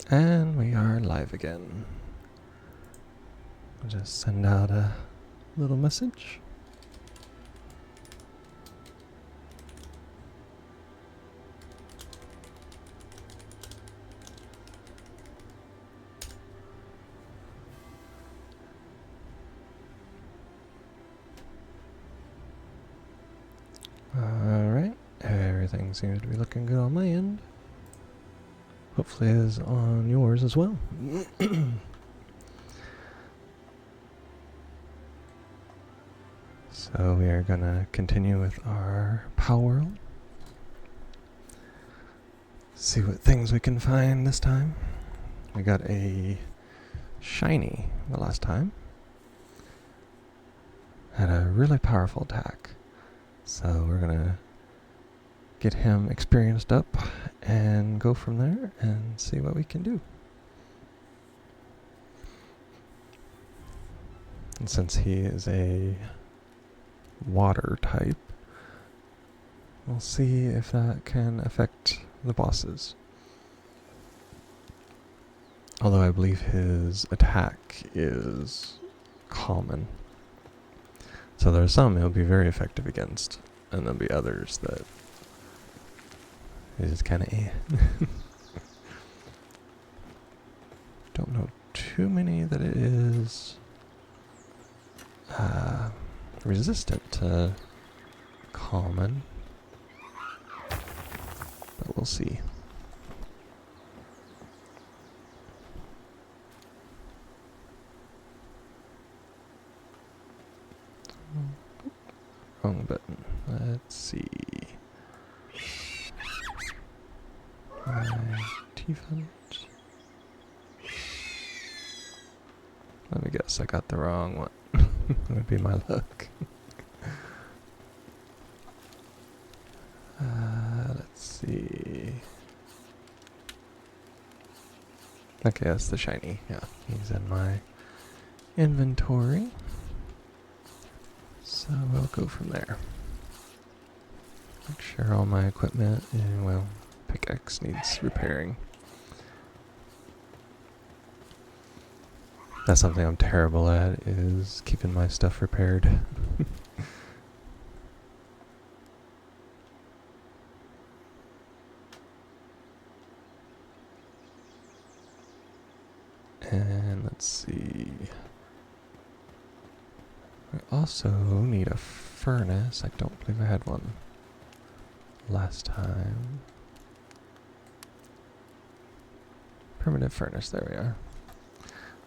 And we are live again. I'll just send out a little message. Alright, everything seems to be looking good on my end. Hopefully it is on yours as well. So we are going to continue with our Palworld. See what things we can find this time. We got a shiny the last time. Had a really powerful attack. So we're going to get him experienced up and go from there and see what we can do. And since he is a water type, we'll see if that can affect the bosses. Although I believe his attack is common. So there are some he'll be very effective against, and there'll be others that is kind of Don't know too many that it is resistant to common, but we'll see. Wrong button. Let's see. My T-font. Let me guess, I got the wrong one. That would be my luck. Let's see. Okay, that's the shiny. Yeah, he's in my inventory. So we'll go from there. Make sure all my equipment, and well, pickaxe needs repairing. That's something I'm terrible at, is keeping my stuff repaired. And let's see. I also need a furnace. I don't believe I had one last time. Permanent furnace, there we are.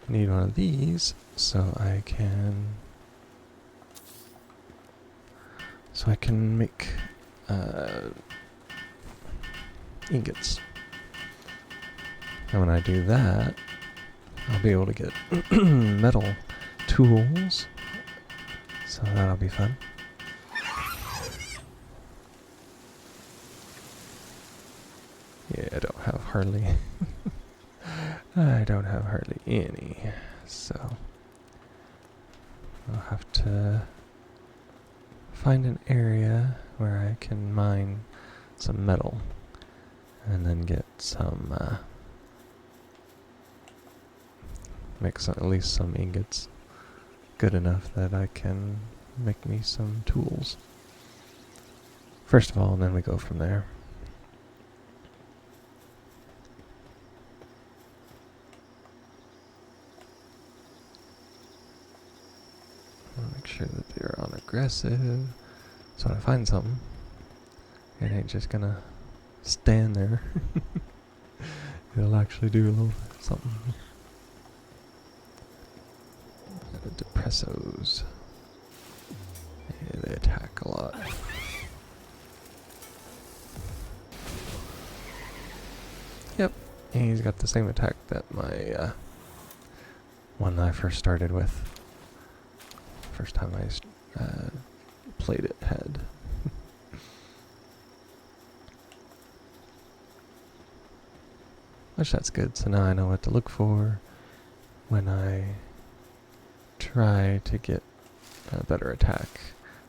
I need one of these so I can make ingots. And when I do that, I'll be able to get metal tools. So that'll be fun. Yeah, I don't have hardly any, so I'll have to find an area where I can mine some metal and then get some make some, at least some ingots good enough that I can make me some tools. First of all, and then we go from there. Make sure that they're on aggressive. So when I find something, it ain't just gonna stand there. It'll actually do a little something. Depressos. Yeah, they attack a lot. Yep, he's got the same attack that my one I first started with. First time I played it had. Which that's good, so now I know what to look for when I try to get a better attack.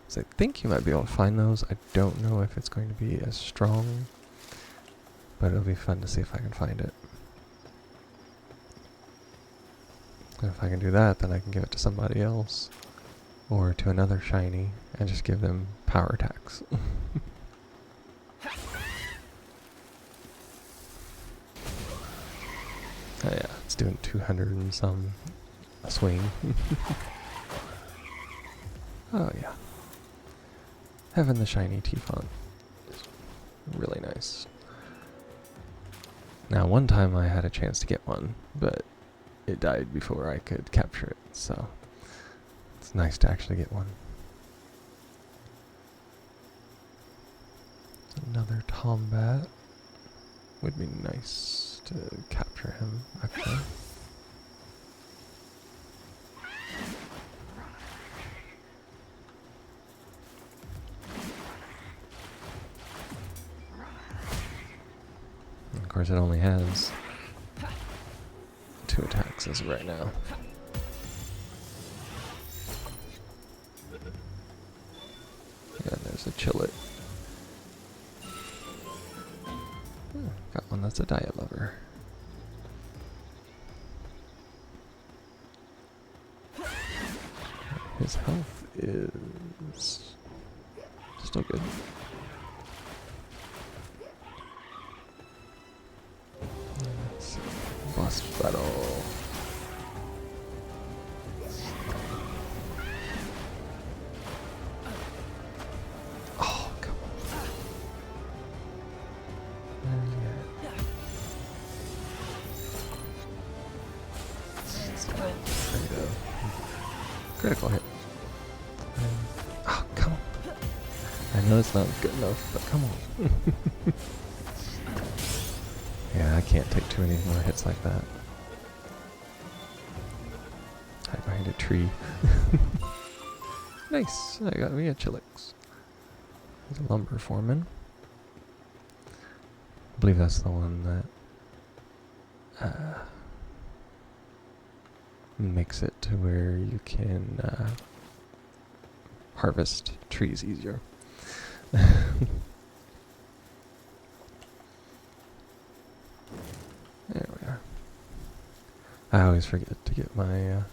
So I think you might be able to find those. I don't know if it's going to be as strong, but it'll be fun to see if I can find it. And if I can do that, then I can give it to somebody else. Or to another shiny, and just give them power attacks. Oh yeah, it's doing 200 and some a swing. Oh yeah. Having the shiny T-font is really nice. Now one time I had a chance to get one, but it died before I could capture it, so it's nice to actually get one. Another Tombat. Would be nice to capture him, actually. And of course, it only has 2 attacks as of right now. Yeah, there's a Chillet. Got one that's a diet lover. His health is still good. Let's see. Boss battle. Oh, come on. Critical hit. Oh, come on. I know it's not good enough, but come on. Yeah, I can't take too many more hits like that. Hide behind a tree. Nice, I got me a Chillix. There's a lumber foreman. I believe that's the one that makes it to where you can harvest trees easier. There we are. I always forget to get my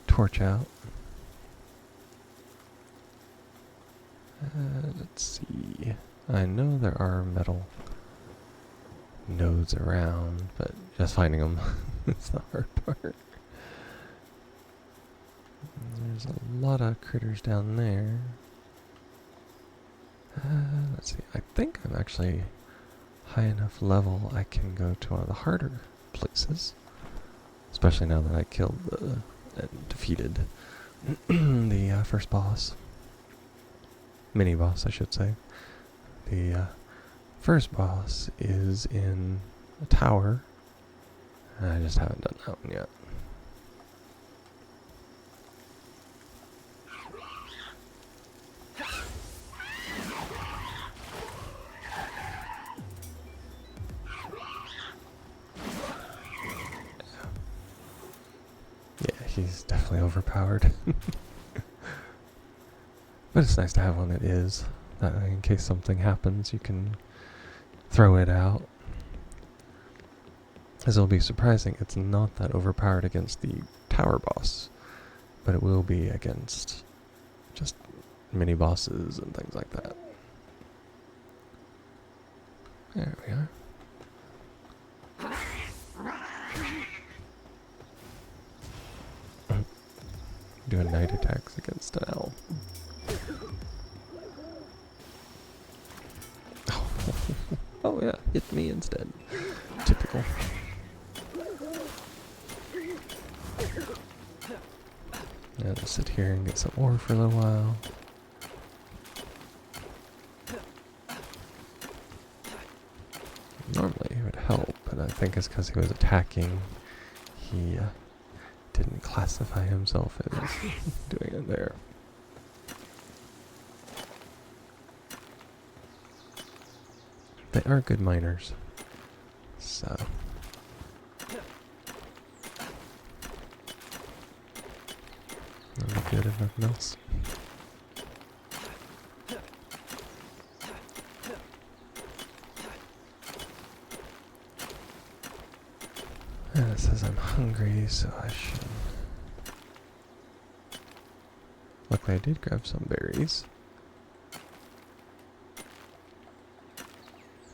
torch out. Let's see. I know there are metal nodes around, but just finding them is the hard part. There's a lot of critters down there. Let's see. I think I'm actually high enough level I can go to one of the harder places. Especially now that I killed and defeated the first boss. Mini boss, I should say. The first boss is in a tower. And I just haven't done that one yet. Yeah, he's definitely overpowered. But it's nice to have one that is. That way, in case something happens, you can throw it out. As it'll be surprising, it's not that overpowered against the tower boss, but it will be against just mini bosses and things like that. There we are. Doing night attacks against an owl. Oh yeah, hit me instead. Typical. Yeah, just sit here and get some ore for a little while. Normally it would help, but I think it's because he was attacking. He didn't classify himself as doing it there. They are good miners, so that'll be good if nothing else. And it says I'm hungry, so I should Luckily I did grab some berries.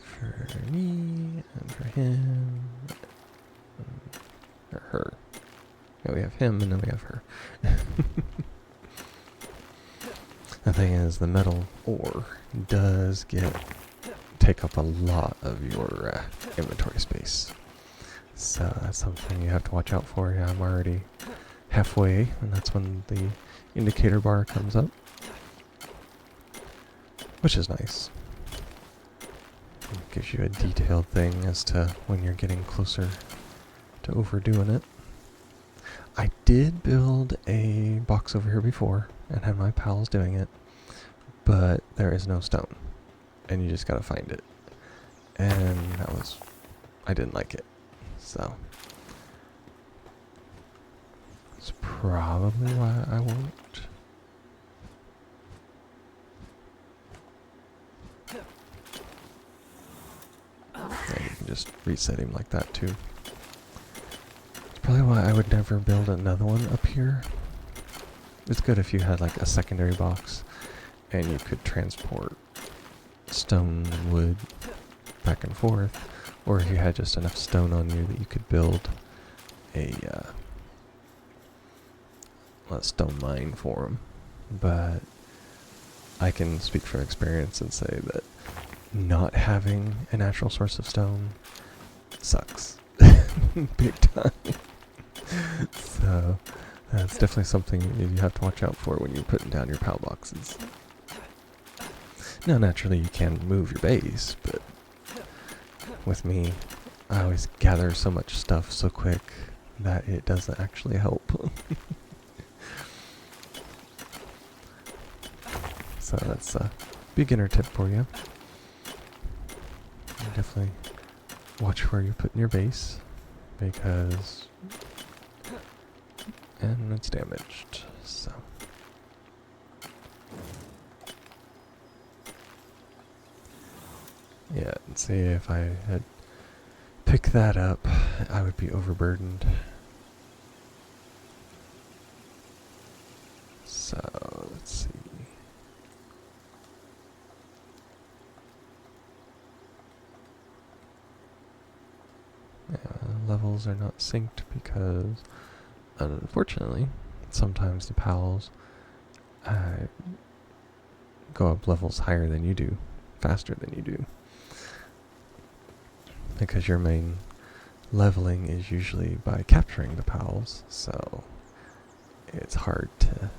For me, and for him, or her. Yeah, we have him, and then we have her. The thing is, the metal ore does take up a lot of your inventory space. So that's something you have to watch out for. Yeah, I'm already halfway, and that's when the indicator bar comes up, which is nice. It gives you a detailed thing as to when you're getting closer to overdoing it. I did build a box over here before and had my pals doing it, but there is no stone, and you just gotta find it. And I didn't like it, so that's probably why I won't. Yeah, you can just reset him like that too. That's probably why I would never build another one up here. It's good if you had like a secondary box and you could transport stone, wood back and forth, or if you had just enough stone on you that you could build a stone mine for them. But I can speak from experience and say that not having a natural source of stone sucks. Big time. So that's definitely something you have to watch out for when you're putting down your PAL boxes. Now naturally you can move your base, but with me, I always gather so much stuff so quick that it doesn't actually help. So that's a beginner tip for you. Definitely watch where you're putting your base, because and it's damaged, so yeah, and see, if I had picked that up, I would be overburdened. So let's see. Yeah, levels are not synced because, unfortunately, sometimes the PALs go up levels higher than you do, faster than you do, because your main leveling is usually by capturing the PALs, so it's hard to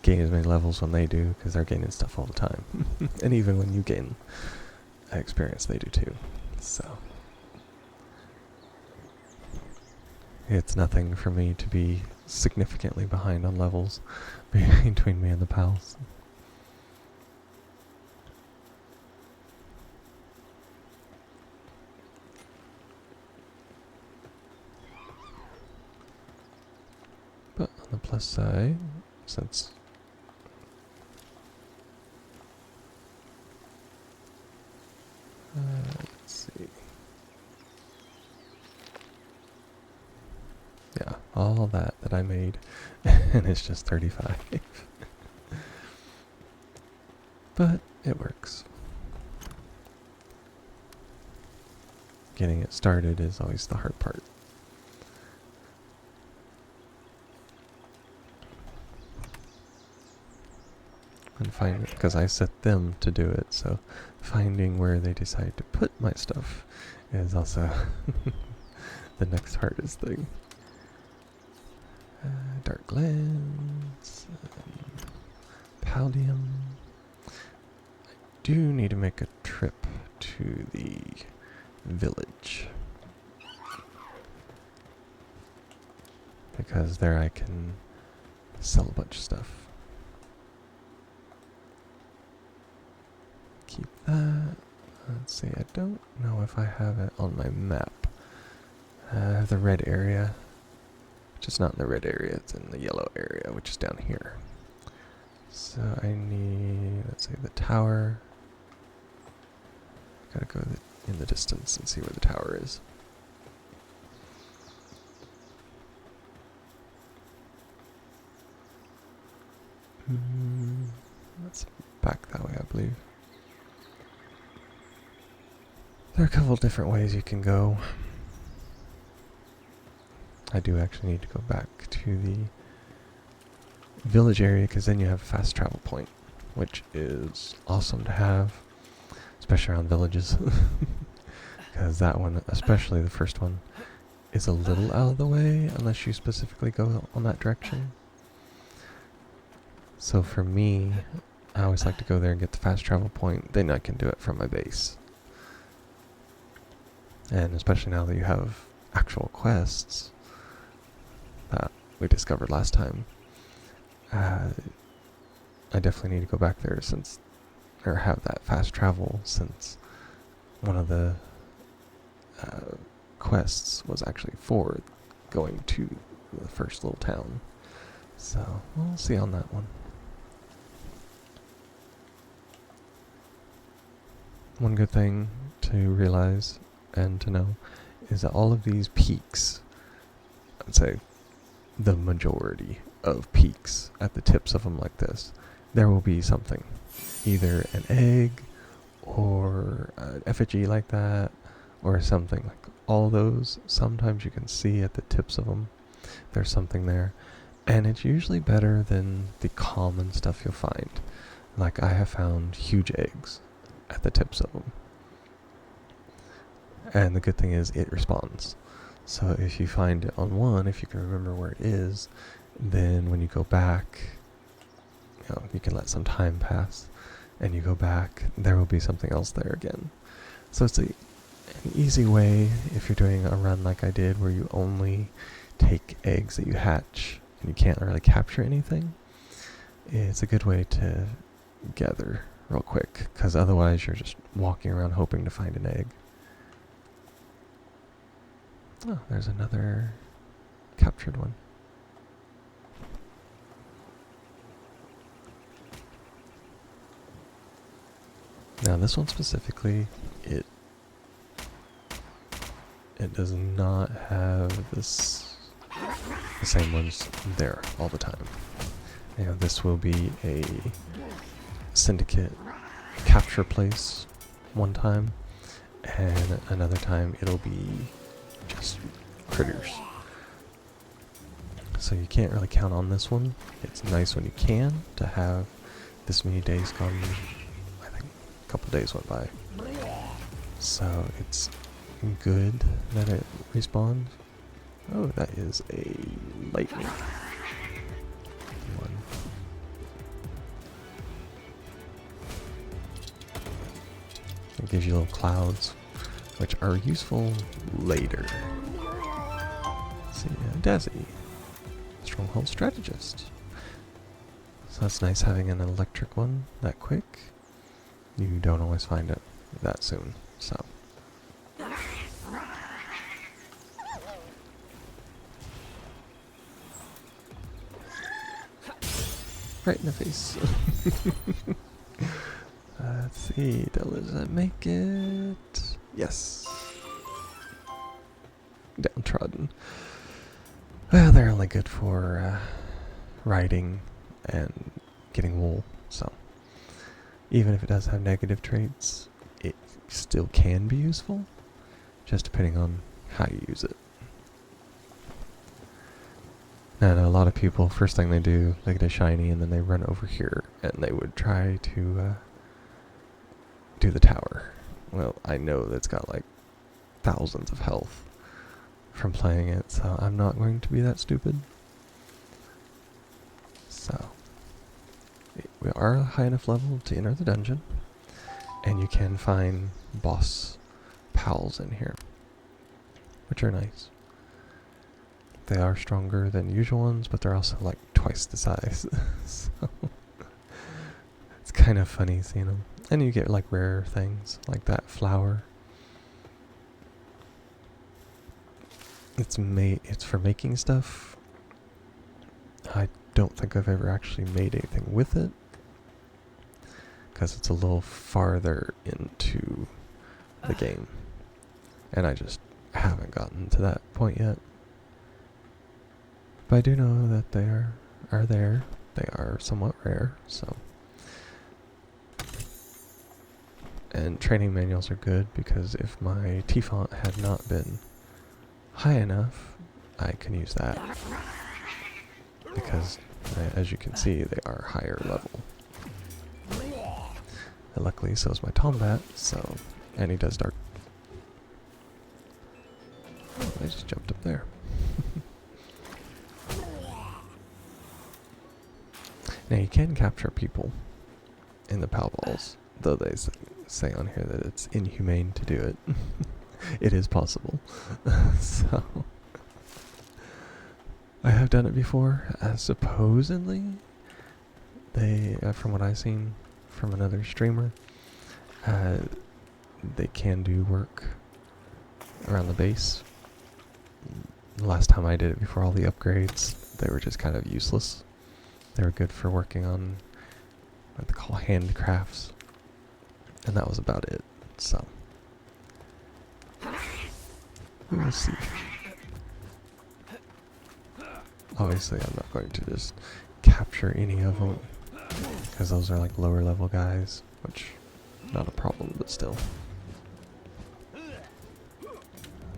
gain as many levels when they do, because they're gaining stuff all the time. And even when you gain experience, they do too. So it's nothing for me to be significantly behind on levels between me and the pals. But on the plus side, since let's see. Yeah, all that I made, and it's just 35. But it works. Getting it started is always the hard part. And find it, because I set them to do it, so finding where they decide to put my stuff is also the next hardest thing. Dark lens, paldium. I do need to make a trip to the village, because there I can sell a bunch of stuff. Keep that. Let's see, I don't know if I have it on my map. I have the red area, which is not in the red area, it's in the yellow area, which is down here. So I need, let's say, the tower. Gotta go in the distance and see where the tower is. That's back that way, I believe. There are a couple different ways you can go. I do actually need to go back to the village area because then you have a fast travel point, which is awesome to have, especially around villages. Because that one, especially the first one, is a little out of the way unless you specifically go on that direction. So for me, I always like to go there and get the fast travel point, then I can do it from my base. And especially now that you have actual quests that we discovered last time, I definitely need to go back there or have that fast travel, since one of the quests was actually for going to the first little town. So we'll see on that one. One good thing to realize and to know is that all of these peaks, I'd say the majority of peaks at the tips of them like this, there will be something. Either an egg or an effigy like that or something. Like all those, sometimes you can see at the tips of them there's something there. And it's usually better than the common stuff you'll find. Like I have found huge eggs at the tips of them. And the good thing is it responds. So if you find it on one, if you can remember where it is, then when you go back, you can let some time pass, and you go back, there will be something else there again. So it's an easy way, if you're doing a run like I did, where you only take eggs that you hatch, and you can't really capture anything. It's a good way to gather real quick, because otherwise you're just walking around hoping to find an egg. Oh, there's another captured one. Now this one specifically, it does not have the same ones there all the time. This will be a syndicate capture place one time, and another time it'll be just critters. So you can't really count on this one. It's nice when you can to have this many days gone. I think a couple days went by. So it's good that it respawns. Oh, that is a lightning one. It gives you little clouds, which are useful later. Let's see, Dazzy, Stronghold Strategist. So that's nice having an electric one that quick. You don't always find it that soon, so. Right in the face. Let's see, does that make it? Yes. Downtrodden. Well, they're only good for riding and getting wool, so even if it does have negative traits, it still can be useful, just depending on how you use it. And a lot of people, first thing they do, they get a shiny and then they run over here and they would try to do the tower. Well, I know that's got like thousands of health from playing it, so I'm not going to be that stupid. So, we are a high enough level to enter the dungeon, and you can find boss pals in here, which are nice. They are stronger than usual ones, but they're also like twice the size. So it's kind of funny seeing them. And you get like rare things, like that flower. It's for making stuff. I don't think I've ever actually made anything with it, because it's a little farther into the game, and I just haven't gotten to that point yet. But I do know that they are there, they are somewhat rare, so. And training manuals are good because if my T-font had not been high enough, I can use that. Because, as you can see, they are higher level. And luckily, so is my Tombat, so, and he does dark. Oh, I just jumped up there. Now you can capture people in the Palworlds, though they say on here that it's inhumane to do it. It is possible. So I have done it before. Supposedly, they, from what I've seen from another streamer, they can do work around the base. The last time I did it before all the upgrades, they were just kind of useless. They were good for working on what they call handcrafts, and that was about it. So we will see. Obviously, I'm not going to just capture any of them, because those are like lower level guys, which not a problem, but still.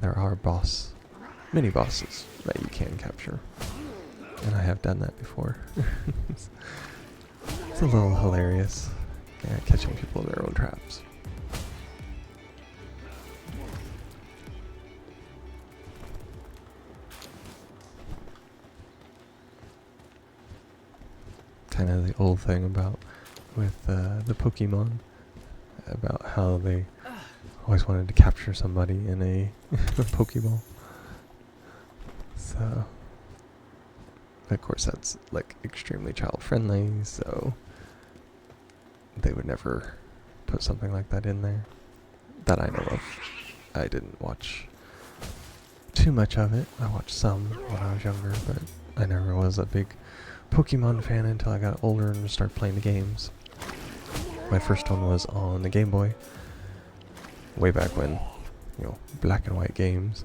There are mini bosses that you can capture, and I have done that before. It's a little hilarious, catching people in their own traps. Kind of the old thing with the Pokemon, about how they always wanted to capture somebody in a Pokeball. So, of course, that's like extremely child friendly, so they would never put something like that in there that I know of. I didn't watch too much of it. I watched some when I was younger, but I never was a big Pokemon fan until I got older and started playing the games. My first one was on the Game Boy, way back when, black and white games.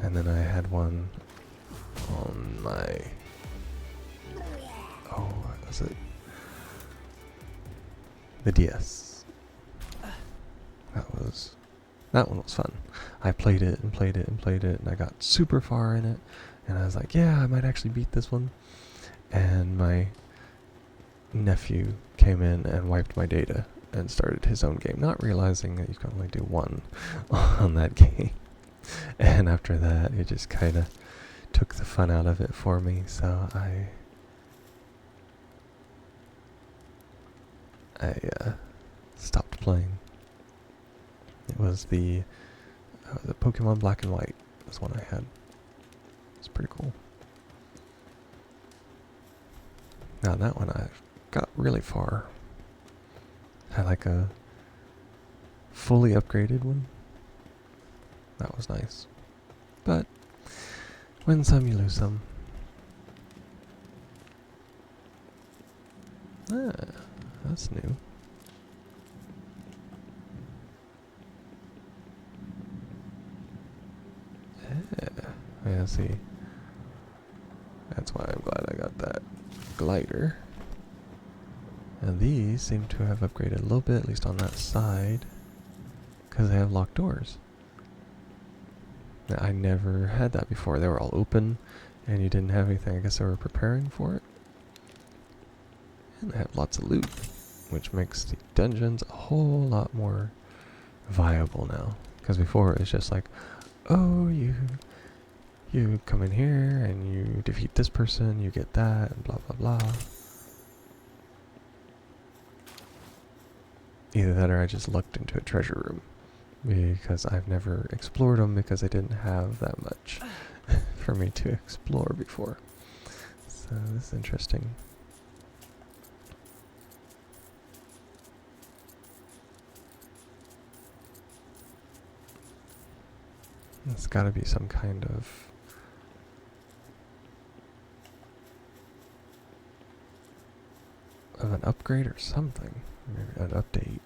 And then I had one on my, what was it? The DS. That one was fun. I played it and played it and played it, and I got super far in it, and I was like, yeah, I might actually beat this one. And my nephew came in and wiped my data and started his own game, not realizing that you can only do one on that game. And after that, it just kind of took the fun out of it for me, so I stopped playing. It was the Pokemon Black and White was one I had. It's pretty cool. Now that one I got really far. Had like a fully upgraded one. That was nice. But win some, you lose some. Ah, that's new. Yeah, see. That's why I'm glad I got that glider. And these seem to have upgraded a little bit, at least on that side, because they have locked doors. Now, I never had that before. They were all open, and you didn't have anything. I guess they were preparing for it. And they have lots of loot, which makes the dungeons a whole lot more viable now. Because before it was just like, oh, you come in here and you defeat this person, you get that, and blah blah blah. Either that or I just lucked into a treasure room, because I've never explored them because I didn't have that much for me to explore before. So this is interesting. It's got to be some kind of an upgrade or something. Maybe an update.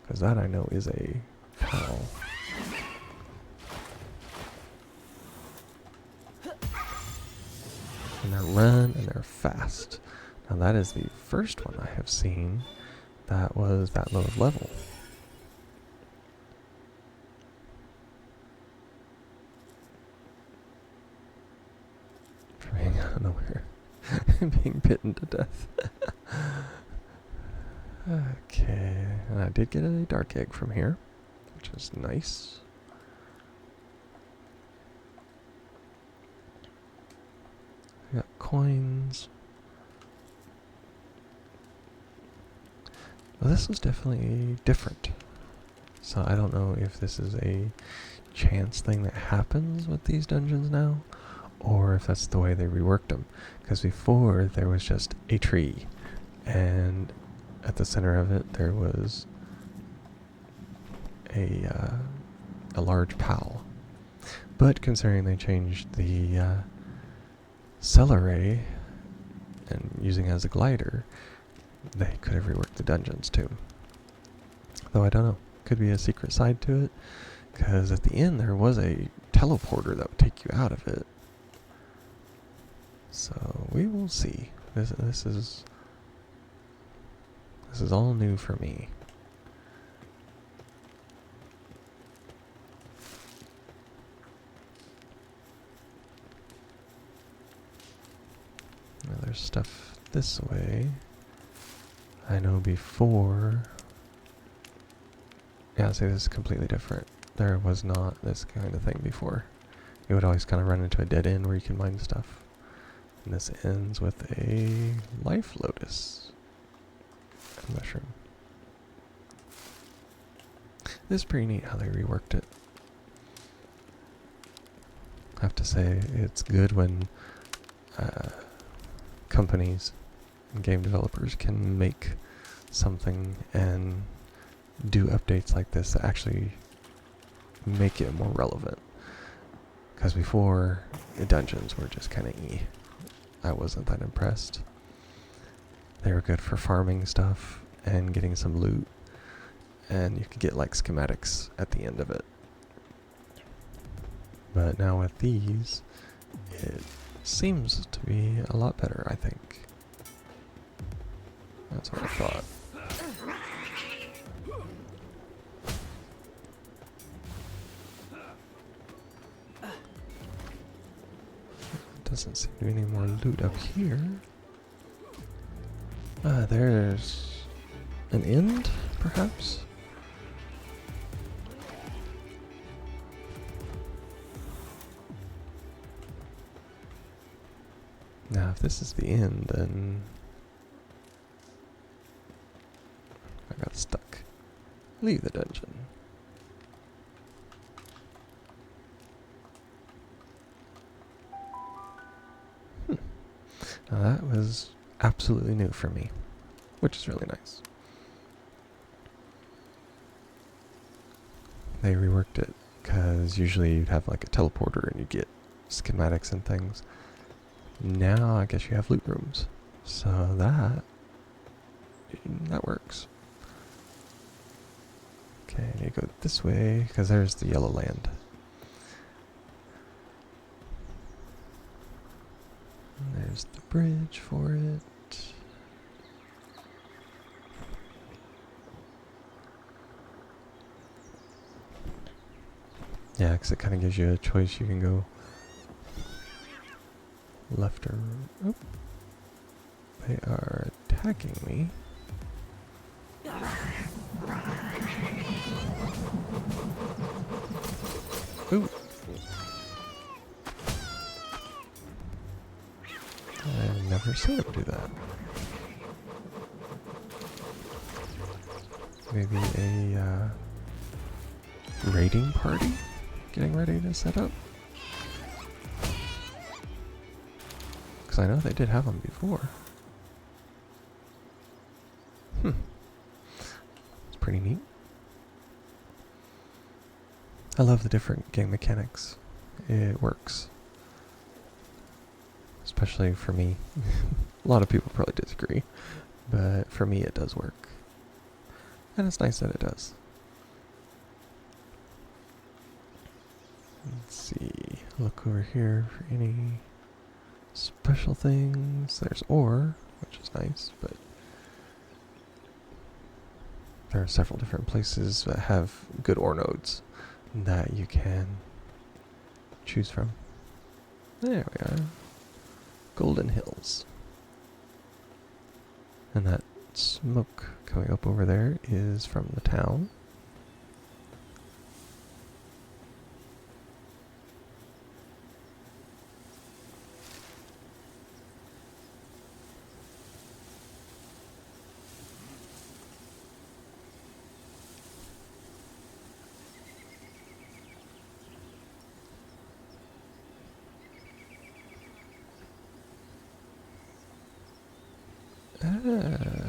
Because that I know is a PAL. they're run, and they're fast. Now that is the first one I have seen that was that low of level. For being out of nowhere. Being bitten to death. Okay, and I did get a dark egg from here, which is nice. I got coins. Well, this was definitely different. So I don't know if this is a chance thing that happens with these dungeons now, or if that's the way they reworked them. Because before, there was just a tree, and at the center of it, there was a large pal. But considering they changed the celery and using it as a glider, they could have reworked the dungeons too. Though I don't know. Could be a secret side to it, because at the end there was a teleporter that would take you out of it. So we will see. This is all new for me. Now there's stuff this way. I know before. Yeah, see, this is completely different. There was not this kind of thing before. You would always kind of run into a dead end where you can mine stuff. And this ends with a life lotus. A mushroom. This is pretty neat how they reworked it. I have to say, it's good when companies and game developers can make something and do updates like this that actually make it more relevant. Because before, the dungeons were just kind of I wasn't that impressed. They were good for farming stuff and getting some loot, and you could get like schematics at the end of it. But now with these, it seems to be a lot better, I think. That's what I thought. Doesn't seem to be any more loot up here. There's an end, perhaps? Now, if this is the end, then I got stuck. Leave the dungeon. Now that was absolutely new for me, which is really nice. They reworked it, because usually you'd have like a teleporter and you'd get schematics and things. Now I guess you have loot rooms, so that works. Okay, I need to go this way, because there's the yellow land. There's the bridge for it. Yeah, because it kind of gives you a choice. You can go left or... Oh. They are attacking me. Ooh. I've never seen him do that. Maybe a raiding party getting ready to set up? Because I know they did have them before. It's pretty neat. I love the different game mechanics. It works. Especially for me. A lot of people probably disagree, but for me it does work. And it's nice that it does. Let's see. Look over here for any special things. There's ore, which is nice, but there are several different places that have good ore nodes that you can choose from. There we are. Golden Hills. And that smoke coming up over there is from the town.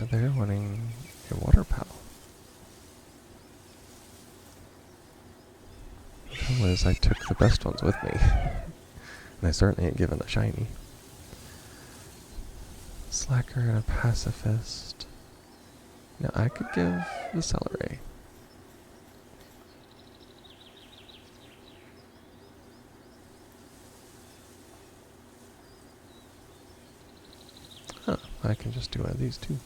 They're wanting a water pal. The trouble is I took the best ones with me. And I certainly ain't given a shiny. Slacker and a pacifist. Now I could give the celery. Huh, I can just do one of these too.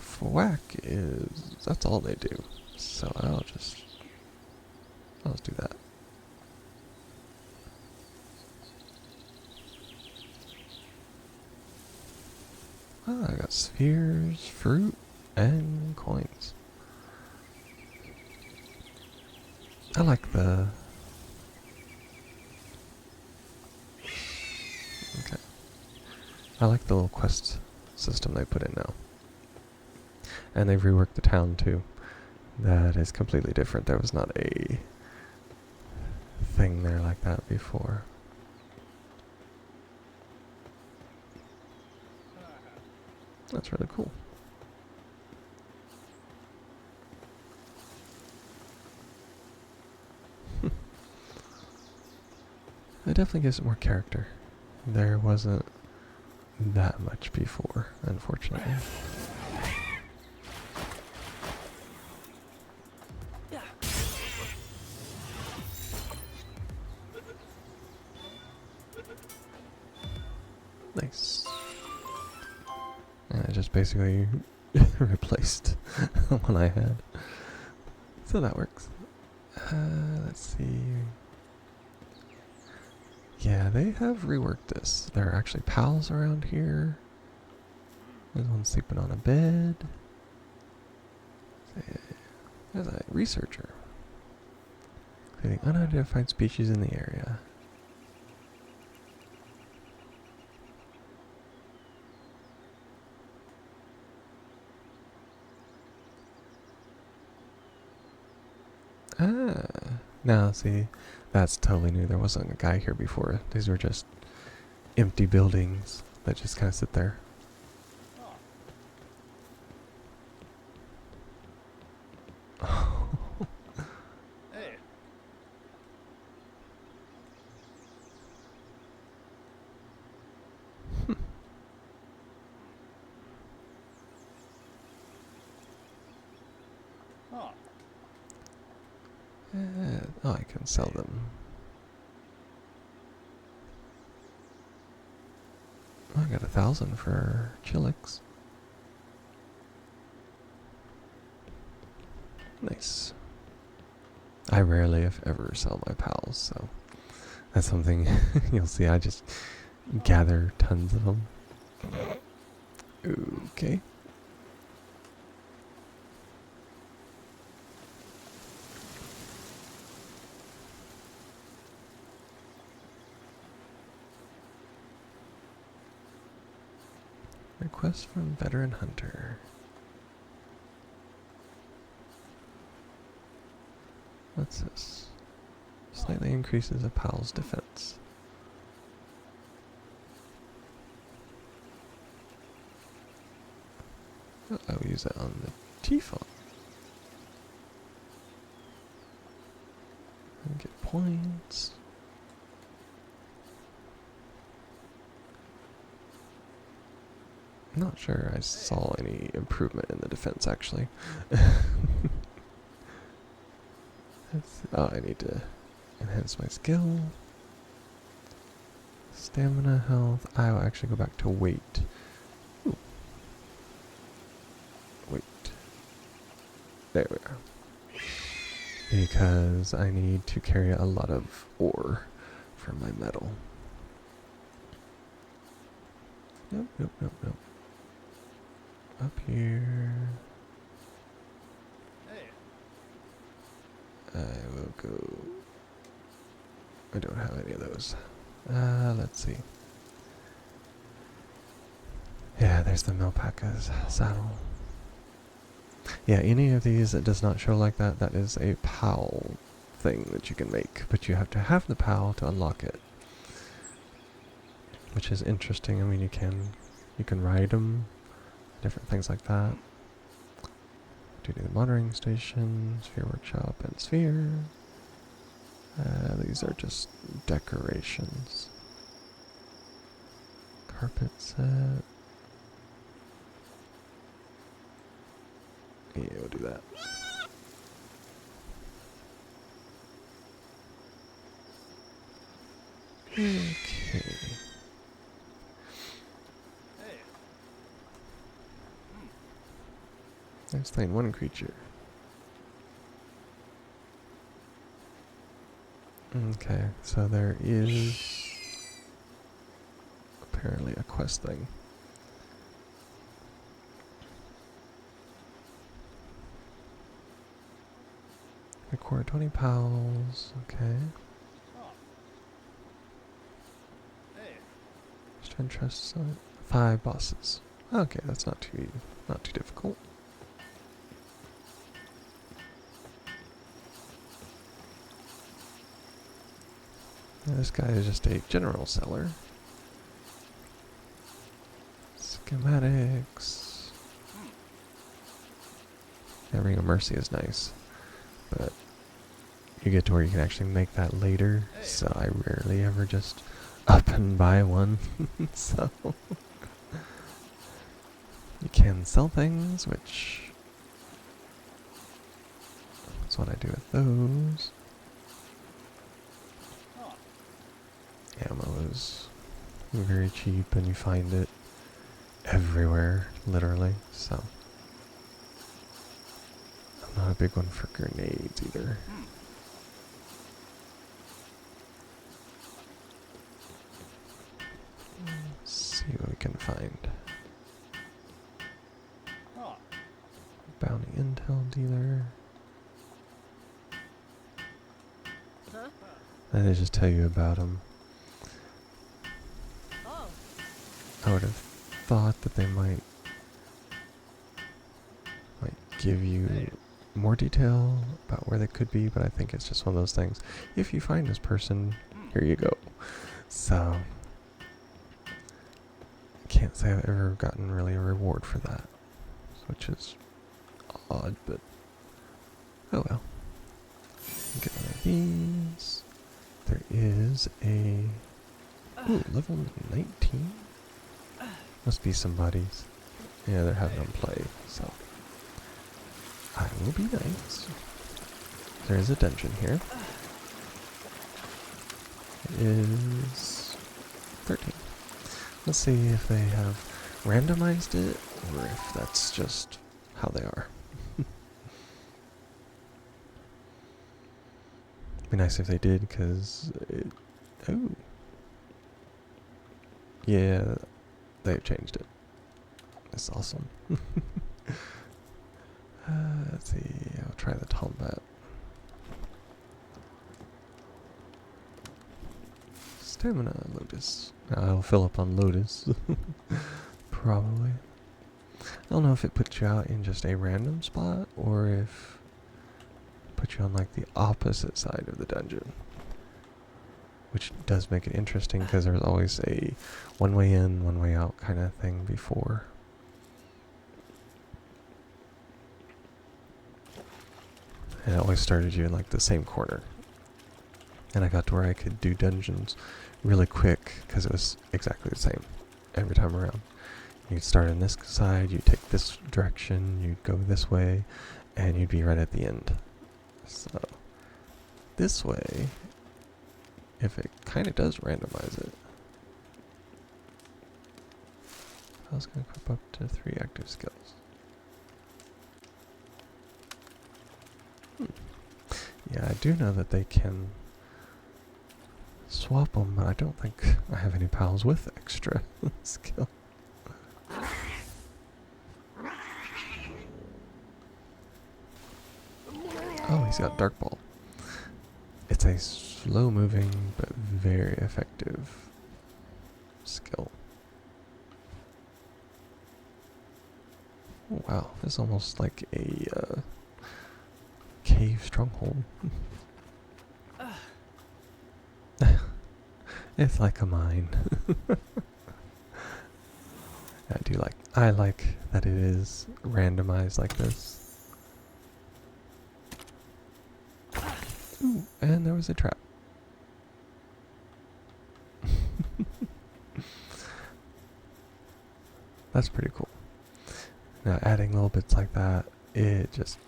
Thwack is, that's all they do. So I'll just do that. Ah, I got spheres, fruit, and coins. I like the... Okay. I like the little quest system they put in now. And they've reworked the town too. That is completely different. There was not a thing there like that before. That's really cool. It definitely gives it more character. There wasn't that much before, unfortunately. Nice. And I just basically replaced the one I had. So that works. Let's see. Yeah, they have reworked this. There are actually pals around here. There's one sleeping on a bed. There's a researcher. Creating unidentified species in the area. Ah, now see, that's totally new. There wasn't a guy here before. These were just empty buildings that just kind of sit there. Hey. Oh. Oh, I can sell them. Oh, I got 1,000 for Chilix. Nice. I rarely, if ever, sell my pals, so that's something you'll see. I just gather tons of them. Okay. Request from Veteran Hunter. What's this? Slightly increases a pal's defense. Oh, I'll use it on the T-phone. And get points. I'm not sure I saw any improvement in the defense, actually. Oh, I need to enhance my skill. Stamina, health. I will actually go back to weight. Ooh. Weight. There we are. Because I need to carry a lot of ore for my metal. Nope, nope, nope, nope. Up here. Hey. I will go. I don't have any of those. Let's see. Yeah, there's the Milpaka's saddle. Yeah, any of these that does not show like that, that is a PAL thing that you can make. But you have to have the PAL to unlock it. Which is interesting. I mean, you can ride them, different things like that. Do the monitoring station, sphere workshop, and sphere. These are just decorations. Carpet set. Yeah, we'll do that. Okay. Hey. I've slain one creature. Okay, so there is apparently a quest thing. Record 20 pals. Okay. Oh. Hey. Strength, trust, 5 bosses. Okay, that's not too difficult. Now this guy is just a general seller. Schematics. Yeah, Ring of Mercy is nice, but you get to where you can actually make that later. Hey. So I rarely ever just up and buy one. So you can sell things, which that's what I do with those. Oh. Ammo is very cheap, and you find it everywhere, literally. So I'm not a big one for grenades either. Let's see what we can find. Oh. Bounty intel dealer. Huh? And they just tell you about them. Oh. I would have thought that they might give you more detail about where they could be, but I think it's just one of those things. If you find this person, here you go. So can't say I've ever gotten really a reward for that, which is odd, but oh well. Get one of these. There is a level 19. Must be some buddies. Yeah, they're having them play, so I will be nice. There is a dungeon here. It is 13. Let's see if they have randomized it or if that's just how they are. Be nice if they did, because oh, yeah, they've changed it. That's awesome. Let's see. I'll try the combat. Stamina, Lotus. I'll fill up on Lotus. Probably. I don't know if it puts you out in just a random spot or if it puts you on like the opposite side of the dungeon. Which does make it interesting because there's always a one way in, one way out kind of thing before. And it always started you in like the same corner. And I got to where I could do dungeons really quick because it was exactly the same every time around. You'd start on this side, you'd take this direction, you'd go this way, and you'd be right at the end. So, this way, if it kind of does randomize it, Spells can equip up to 3 active skills. Yeah, I do know that they can swap them, but I don't think I have any pals with extra skill. Oh, he's got Dark Ball. It's a slow moving but very effective skill. Oh, wow, this is almost like a cave stronghold. It's like a mine. I like that it is randomized like this. Ooh, and there was a trap. That's pretty cool. Now adding little bits like that, it just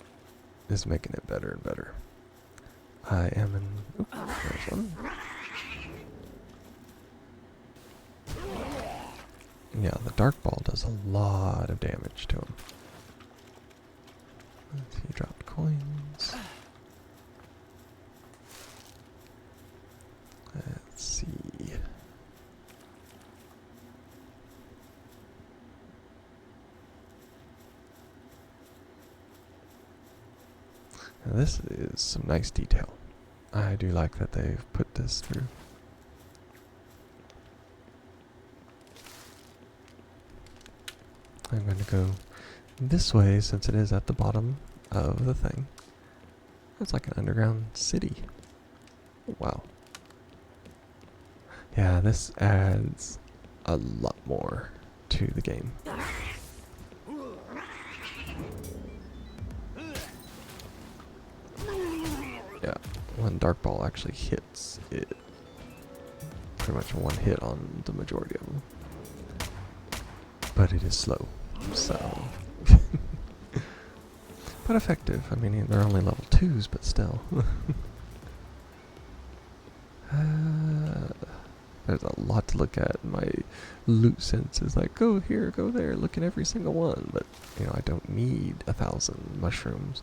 is making it better and better. I am in... Oop, there's one. Yeah, the Dark Ball does a lot of damage to him. He dropped coins. Let's see. Now this is some nice detail. I do like that they've put this through. I'm going to go this way since it is at the bottom of the thing. It's like an underground city. Wow. Yeah, this adds a lot more to the game. Yeah, when Dark Ball actually hits, it pretty much one hit on the majority of them. But it is slow, so... but effective. I mean, they're only level 2s, but still. There's a lot to look at. My loot sense is like, go here, go there, look at every single one. But, you know, I don't need 1,000 mushrooms,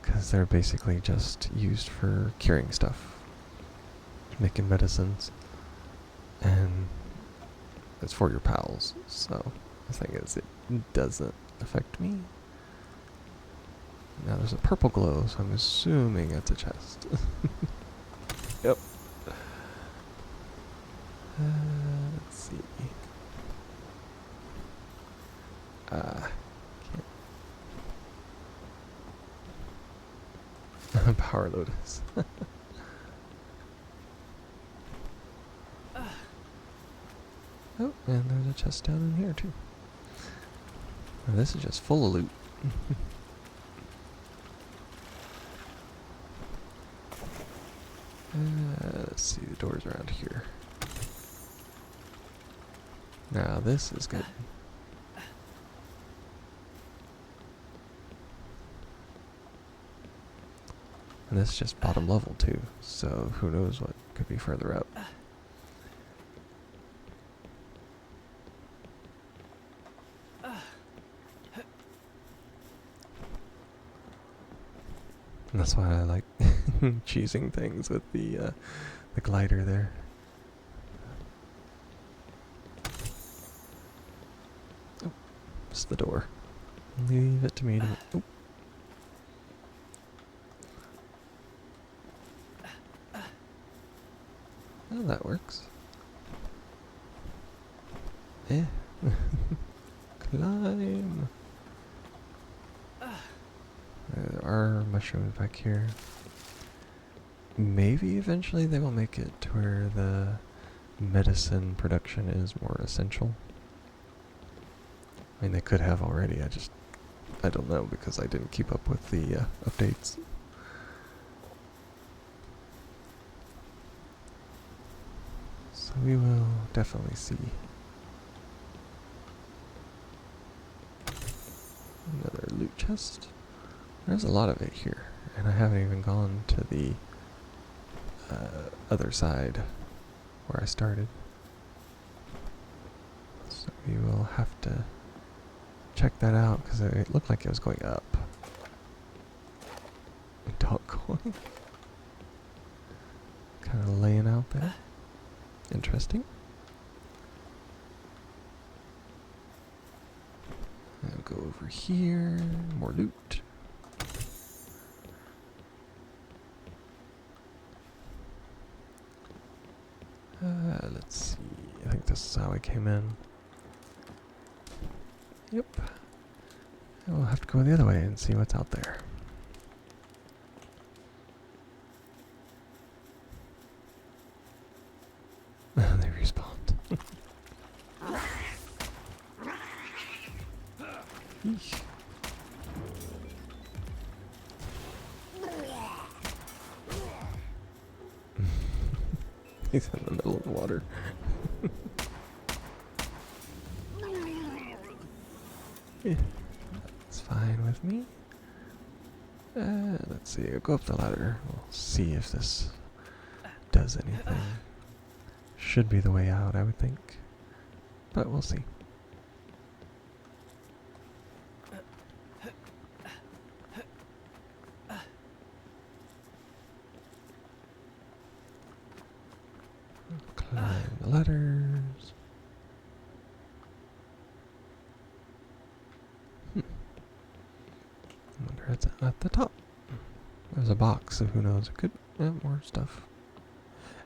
because they're basically just used for curing stuff, making medicines, and it's for your pals, so... The thing is, it doesn't affect me. Now there's a purple glow, so I'm assuming it's a chest. Yep. Let's see. Can't. Power Lotus. Oh, and there's a chest down in here too. Now this is just full of loot. Let's see, the doors around here. Now this is good. And this is just bottom level too, so who knows what could be further up. And that's why I like choosing things with the glider there. Oh, it's the door. Leave it to me to... Oh. Oh, that works. Eh. Climb. There are mushrooms back here. Maybe eventually they will make it to where the medicine production is more essential. I mean, they could have already. I don't know because I didn't keep up with the updates. So we will definitely see. Another loot chest. There's a lot of it here, and I haven't even gone to the other side where I started. So we will have to check that out because it looked like it was going up. Doggone. Kind of laying out there. Interesting. I'll go over here. More loot. Let's see. I think this is how I came in. Yep. We'll have to go the other way and see what's out there. They respawned. Eesh. He's in the middle of the water. Yeah, that's fine with me. Let's see. I'll go up the ladder. We'll see if this does anything. Should be the way out, I would think. But we'll see. Climb the ladders. I wonder what's at the top. There's a box, so who knows? It could have more stuff.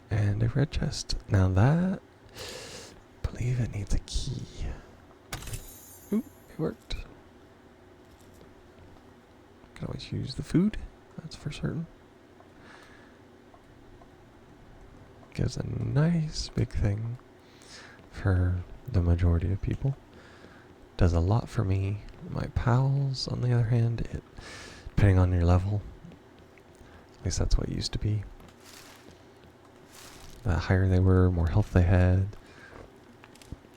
And a red chest. Now that, I believe it needs a key. Ooh, it worked. Can always use the food, that's for certain. Gives a nice big thing for the majority of people. Does a lot for me. My pals, on the other hand, depending on your level, at least that's what it used to be. The higher they were, more health they had,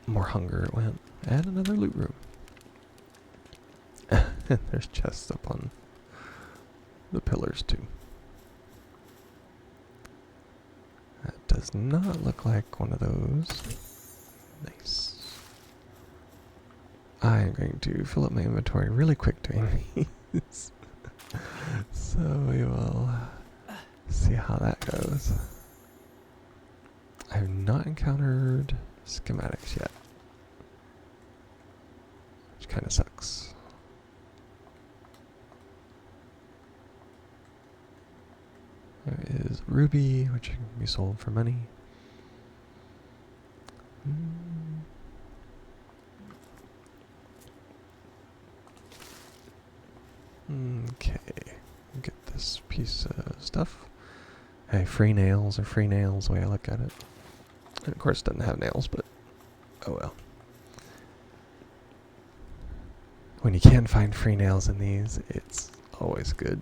more hunger it went. And another loot room. There's chests up on the pillars too. That does not look like one of those. Nice. I'm going to fill up my inventory really quick doing these. So we will see how that goes. I have not encountered schematics yet, which kind of sucks. There is ruby, which can be sold for money. Okay, get this piece of stuff. Hey, free nails are free nails, the way I look at it. And of course it doesn't have nails, but oh well. When you can find free nails in these, it's always good.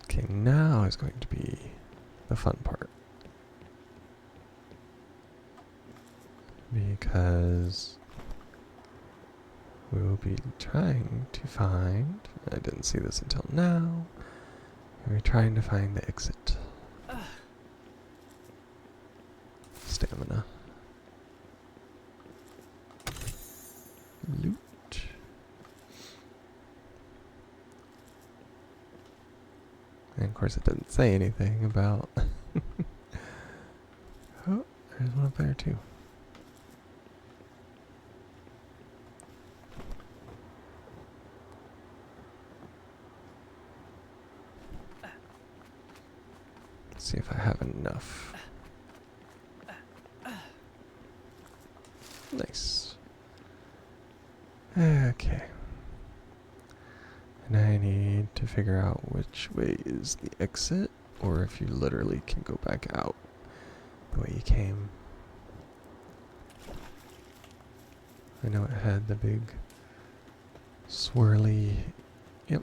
Okay, now is going to be the fun part. Because we will be trying to find, I didn't see this until now, we're trying to find the exit. Stamina. Loot. And of course it doesn't say anything about... Oh, there's one up there too. See if I have enough. Nice. Okay. And I need to figure out which way is the exit, or if you literally can go back out the way you came. I know it had the big swirly... Yep.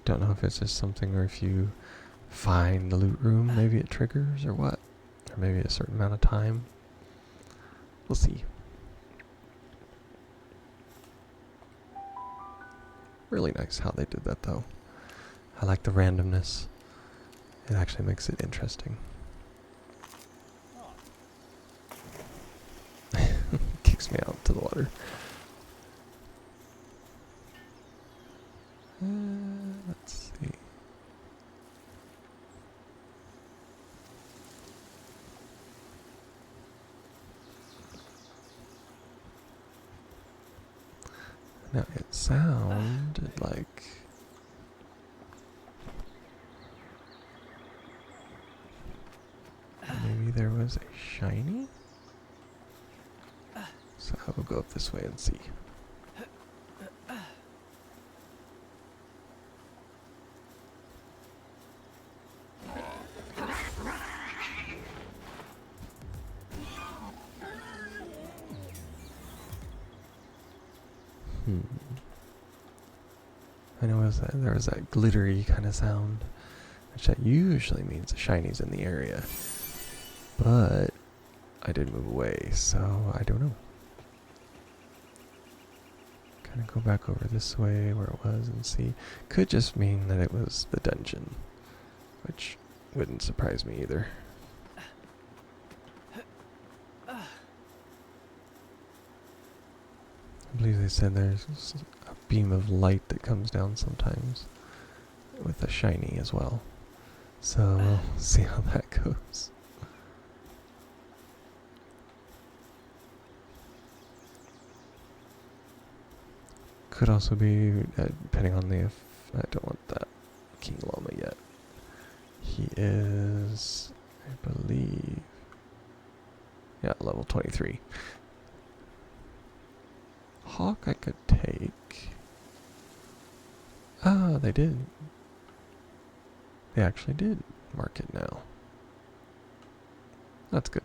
Don't know if it's just something, or if you find the loot room, maybe it triggers or what, or maybe a certain amount of time. We'll see. Really nice how they did that though. I like the randomness. It actually makes it interesting. the water. Let's see. Now it sounded like maybe there was a shiny? So I will go up this way and see. I know there was that glittery kind of sound, which that usually means a shiny's in the area. But I did move away, so I don't know. Kind of go back over this way where it was and see. Could just mean that it was the dungeon, which wouldn't surprise me either. I believe they said there's a beam of light that comes down sometimes with a shiny as well. So we'll see how that goes. Could also be, depending on the, I don't want that King Llama yet. He is, I believe, yeah, level 23. Hawk I could take. Ah, they did. They actually did mark it now. That's good.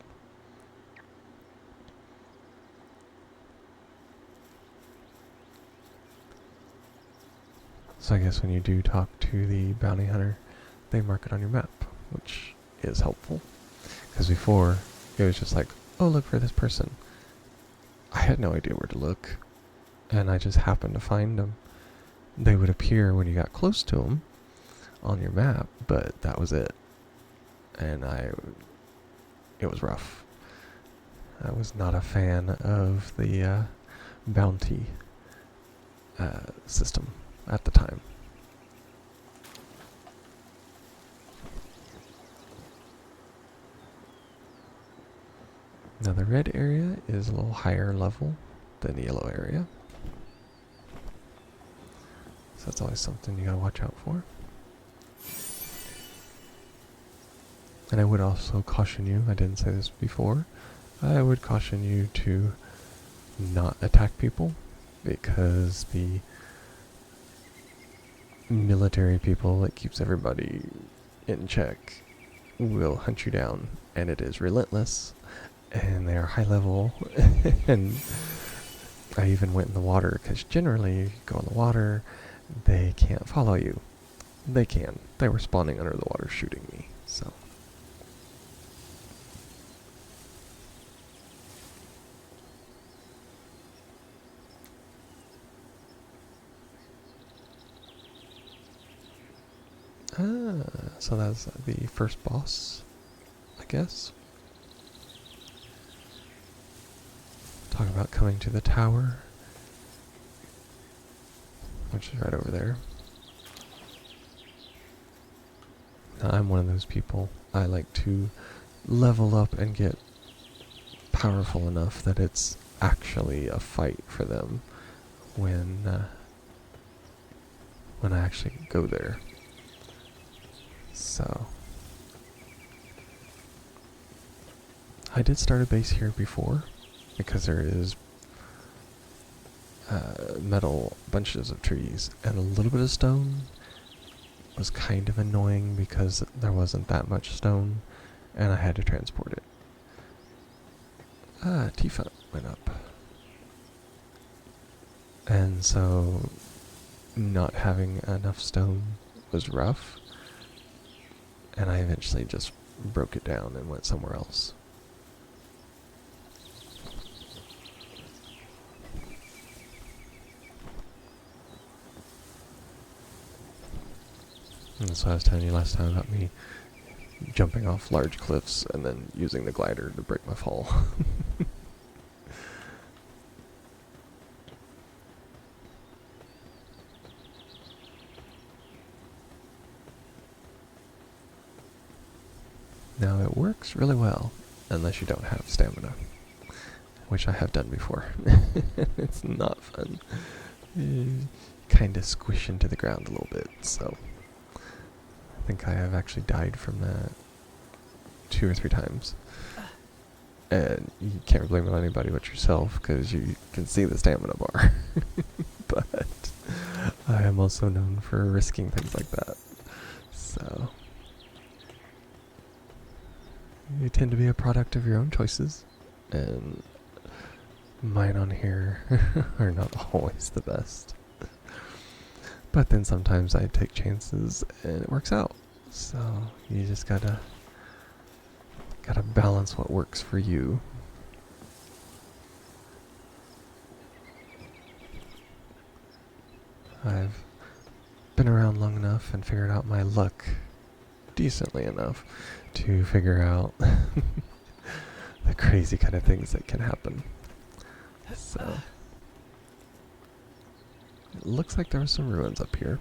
So I guess when you do talk to the bounty hunter, they mark it on your map, which is helpful. Because before, it was just like, oh, look for this person. I had no idea where to look, and I just happened to find them. They would appear when you got close to them on your map, but that was it. And it was rough. I was not a fan of the bounty system at the time. Now the red area is a little higher level than the yellow area. So that's always something you gotta watch out for. And I would also caution you, I didn't say this before, I would caution you to not attack people, because the military people that keeps everybody in check will hunt you down, and it is relentless, and they are high level. And I even went in the water, because generally you go in the water, they can't follow you. They can. They were spawning under the water shooting me, so. So that's the first boss, I guess. Talk about coming to the tower, which is right over there. Now, I'm one of those people, I like to level up and get powerful enough that it's actually a fight for them when I actually go there. So, I did start a base here before, because there is metal bunches of trees, and a little bit of stone was kind of annoying because there wasn't that much stone, and I had to transport it. Tifa went up. And so, not having enough stone was rough. And I eventually just broke it down and went somewhere else. And that's what I was telling you last time about me jumping off large cliffs and then using the glider to break my fall. Now it works really well, unless you don't have stamina, which I have done before. It's not fun. You kind of squish into the ground a little bit, so I think I have actually died from that 2 or 3 times. And you can't blame it on anybody but yourself, because you can see the stamina bar. But I am also known for risking things like that. So you tend to be a product of your own choices, and mine on here are not always the best. But then sometimes I take chances and it works out. So you just gotta balance what works for you. I've been around long enough and figured out my luck decently enough to figure out the crazy kind of things that can happen. So it looks like there are some ruins up here.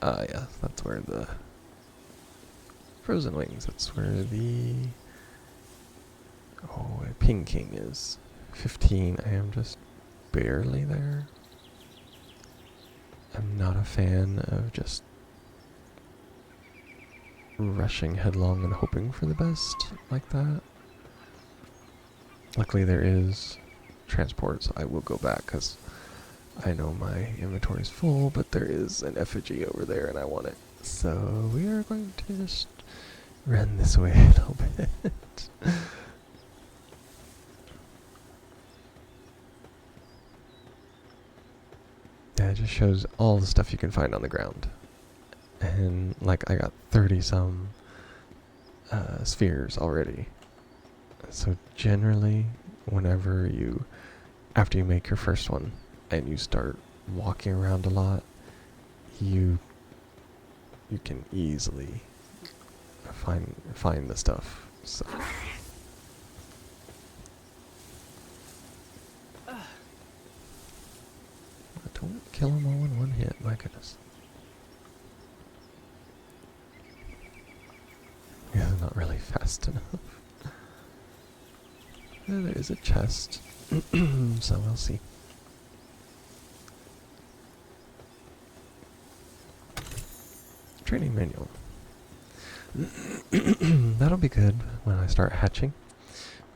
Yeah, that's where the Frozen Wings, that's where the Ping King is. 15, I am just barely there. I'm not a fan of just rushing headlong and hoping for the best like that. Luckily there is transport, so I will go back, because I know my inventory is full, but there is an effigy over there and I want it. So we are going to just run this way a little bit. Yeah, it just shows all the stuff you can find on the ground. And like I got 30 some spheres already. So generally, whenever after you make your first one and you start walking around a lot, you can easily find the stuff. So don't kill them all in one hit, my goodness. Yeah, not really fast enough. There is a chest, so we'll see. Training manual. That'll be good when I start hatching,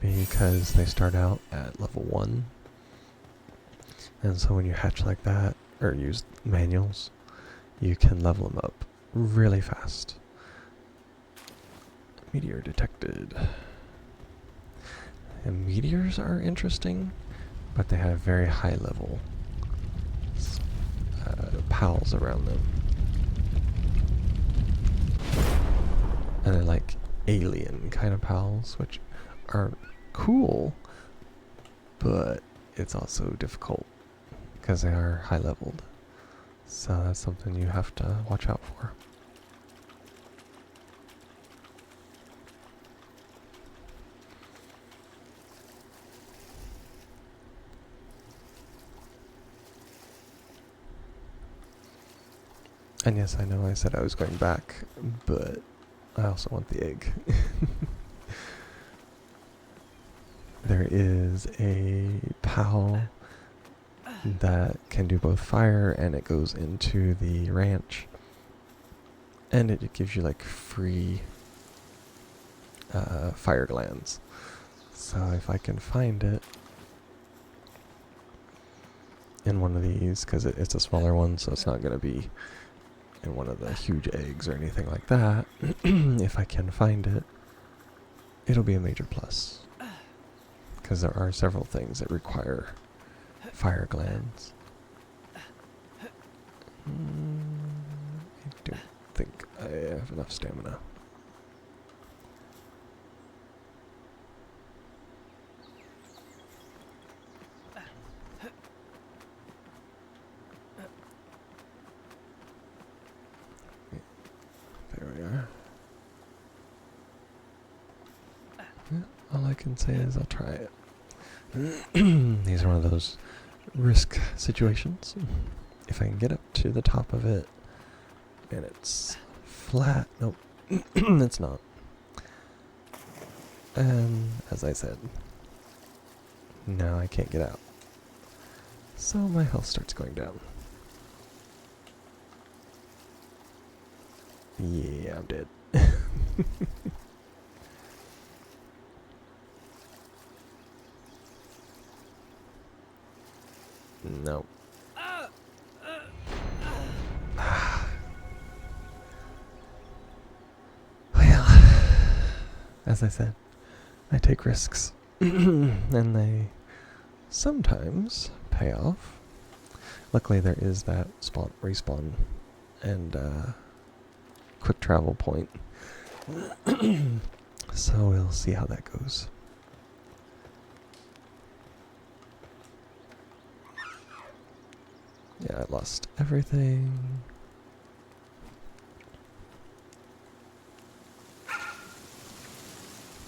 because they start out at level 1. And so when you hatch like that, or use manuals, you can level them up really fast. Meteor detected. And meteors are interesting, but they have very high level pals around them. And they're like alien kind of pals, which are cool, but it's also difficult because they are high leveled. So that's something you have to watch out for. And yes, I know I said I was going back, but I also want the egg. There is a POW that can do both fire, and it goes into the ranch. And it gives you like free fire glands. So if I can find it in one of these, because it's a smaller one, so it's not going to be in one of the huge eggs or anything like that. If I can find it, it'll be a major plus. Because there are several things that require fire glands. I don't think I have enough stamina. There we are. Yeah, all I can say is I'll try it. These are one of those risk situations. If I can get up to the top of it and it's flat. Nope. It's not. And as I said, now I can't get out. So my health starts going down. Yeah, I'm dead. Nope. Well, as I said, I take risks. And they sometimes pay off. Luckily there is that respawn and quick travel point. So we'll see how that goes. Yeah, I lost everything.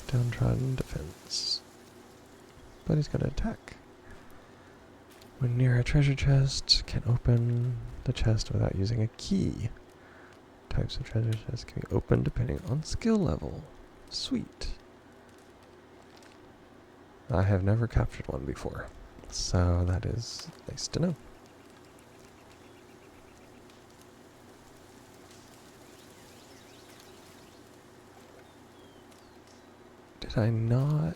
Downtrodden defense. But he's gonna attack. When near a treasure chest, can open the chest without using a key. Types of treasure chests can be opened depending on skill level. Sweet. I have never captured one before, so that is nice to know. Did I not?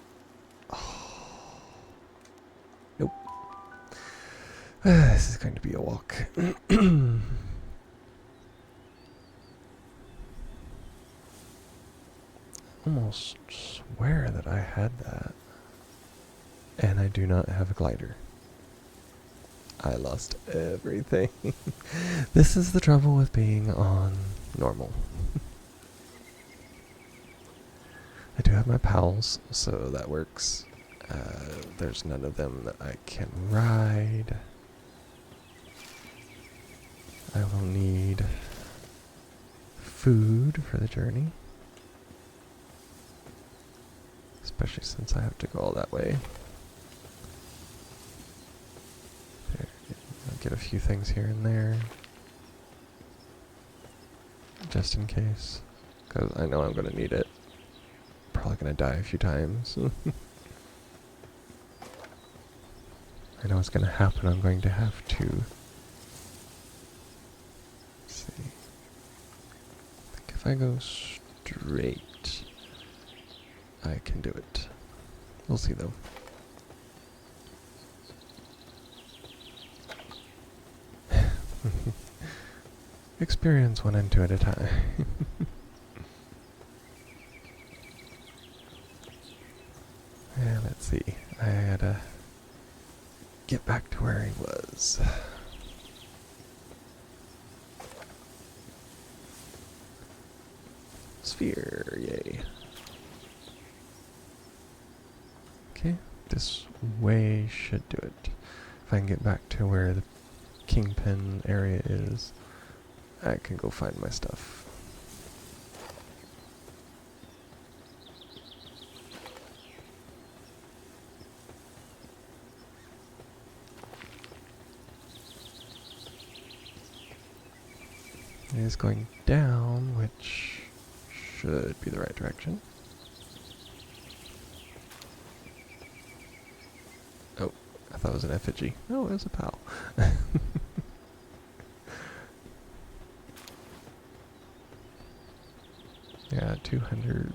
Oh. Nope. This is going to be a walk. Almost swear that I had that. And I do not have a glider. I lost everything. This is the trouble with being on normal. I do have my pals, so that works. There's none of them that I can ride. I will need food for the journey. Especially since I have to go all that way. There, I'll get a few things here and there. Just in case. Because I know I'm going to need it. Probably going to die a few times. I know what's going to happen. I'm going to have to... Let's see. I think if I go straight, I can do it. We'll see though. Experience one and two at a time. And let's see. I had to get back to where he was. Sphere, yay. Okay, this way should do it. If I can get back to where the Kingpin area is, I can go find my stuff. It is going down, which should be the right direction. Oh, I thought it was an effigy. No, it was a pal. Yeah, 200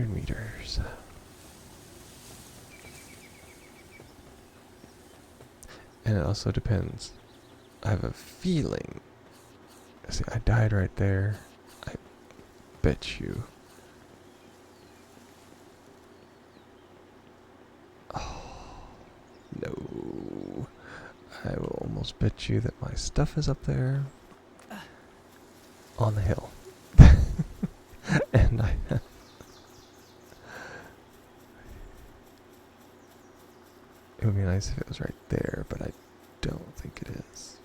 meters. And it also depends. I have a feeling. See, I died right there. I bet you. Oh, no. I will almost bet you that my stuff is up there on the hill. And I have... It would be nice if it was right there, but I don't think it is.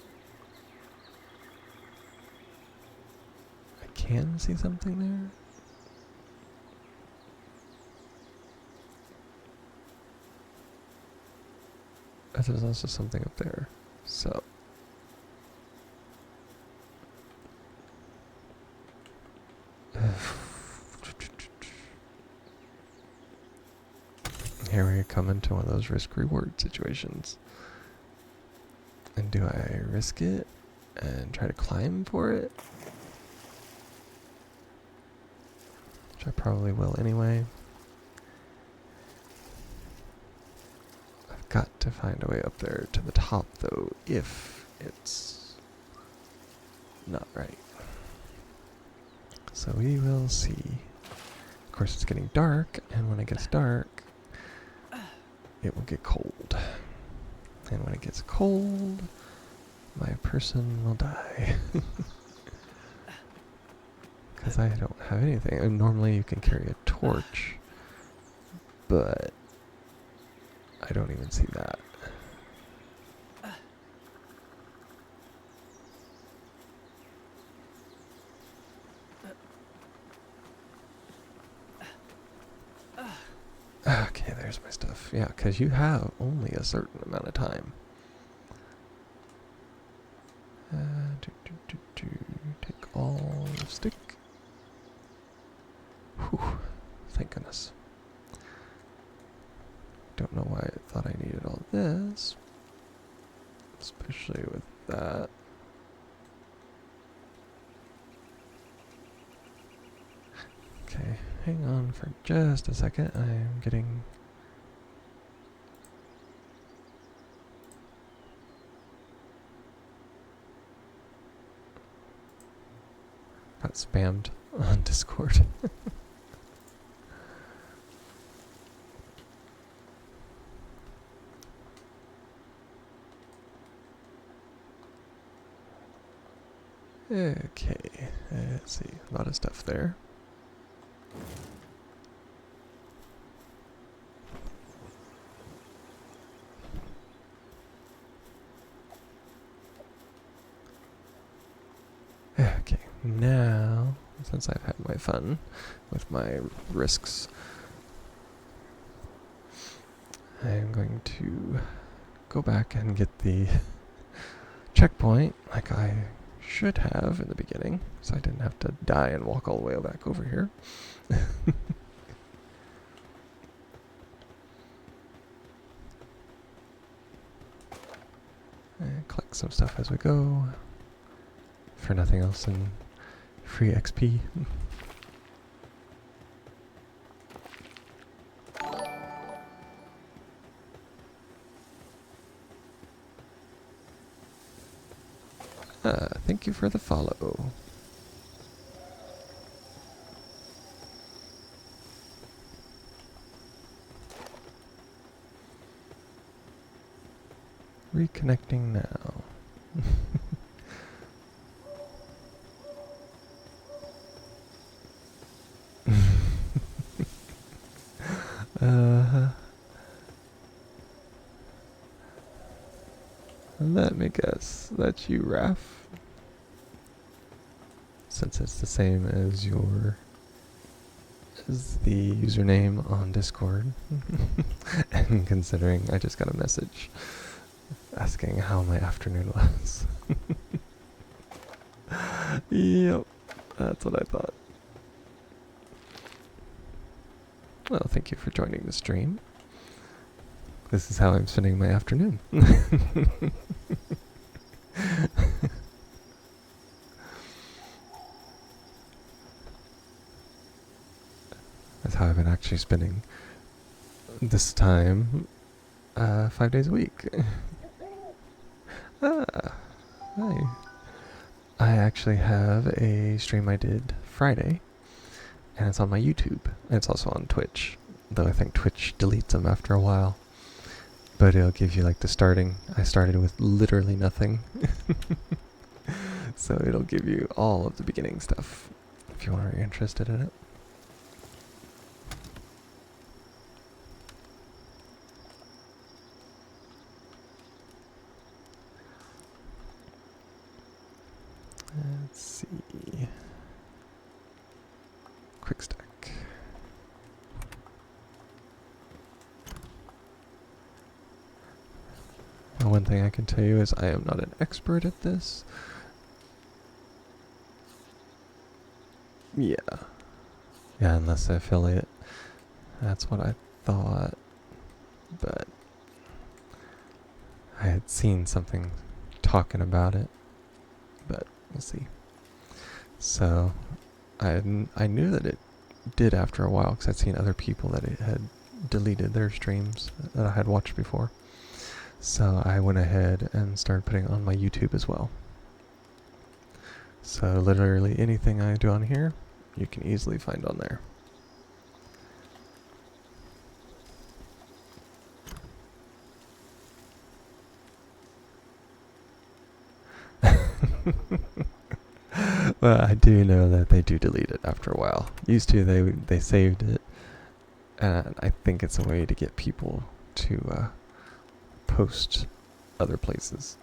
I can see something there. But there's also something up there. So Here we come into one of those risk-reward situations. And do I risk it and try to climb for it? Which I probably will anyway. I've got to find a way up there to the top though, if it's not right. So we will see. Of course it's getting dark, and when it gets dark, it will get cold. And when it gets cold, my person will die. Because I don't have anything. And normally you can carry a torch, but I don't even see that. Okay, there's my stuff. Yeah, because you have only a certain amount of time. Take all the stick. Whew, thank goodness. Don't know why I thought I needed all this. Especially with that. Okay, hang on for just a second. I am getting... got spammed on Discord. Okay, let's see. A lot of stuff there. Okay, now, since I've had my fun with my risks, I'm going to go back and get the checkpoint like I should have in the beginning, so I didn't have to die and walk all the way back over here. And collect some stuff as we go, for nothing else than free XP. Thank you for the follow. Reconnecting now. Let me guess, that's you, Raph. Since it's the same as the username on Discord. And considering I just got a message asking how my afternoon was. Yep, that's what I thought. Well, thank you for joining the stream. This is how I'm spending my afternoon. That's how I've been actually spending this time 5 days a week. Hi. I actually have a stream I did Friday, and it's on my YouTube, and it's also on Twitch, though I think Twitch deletes them after a while. But it'll give you like the starting. I started with literally nothing. So it'll give you all of the beginning stuff, if you are interested in it. Let's see. Quick stack. One thing I can tell you is I am not an expert at this. Yeah. Yeah, unless affiliate. That's what I thought. but I had seen something talking about it, but we'll see. So I knew that it did after a while because I'd seen other people that it had deleted their streams that I had watched before. So I went ahead and started putting it on my YouTube as well. So literally anything I do on here, you can easily find on there. Well, I do know that they do delete it after a while. Used to, they saved it, and I think it's a way to get people to post other places.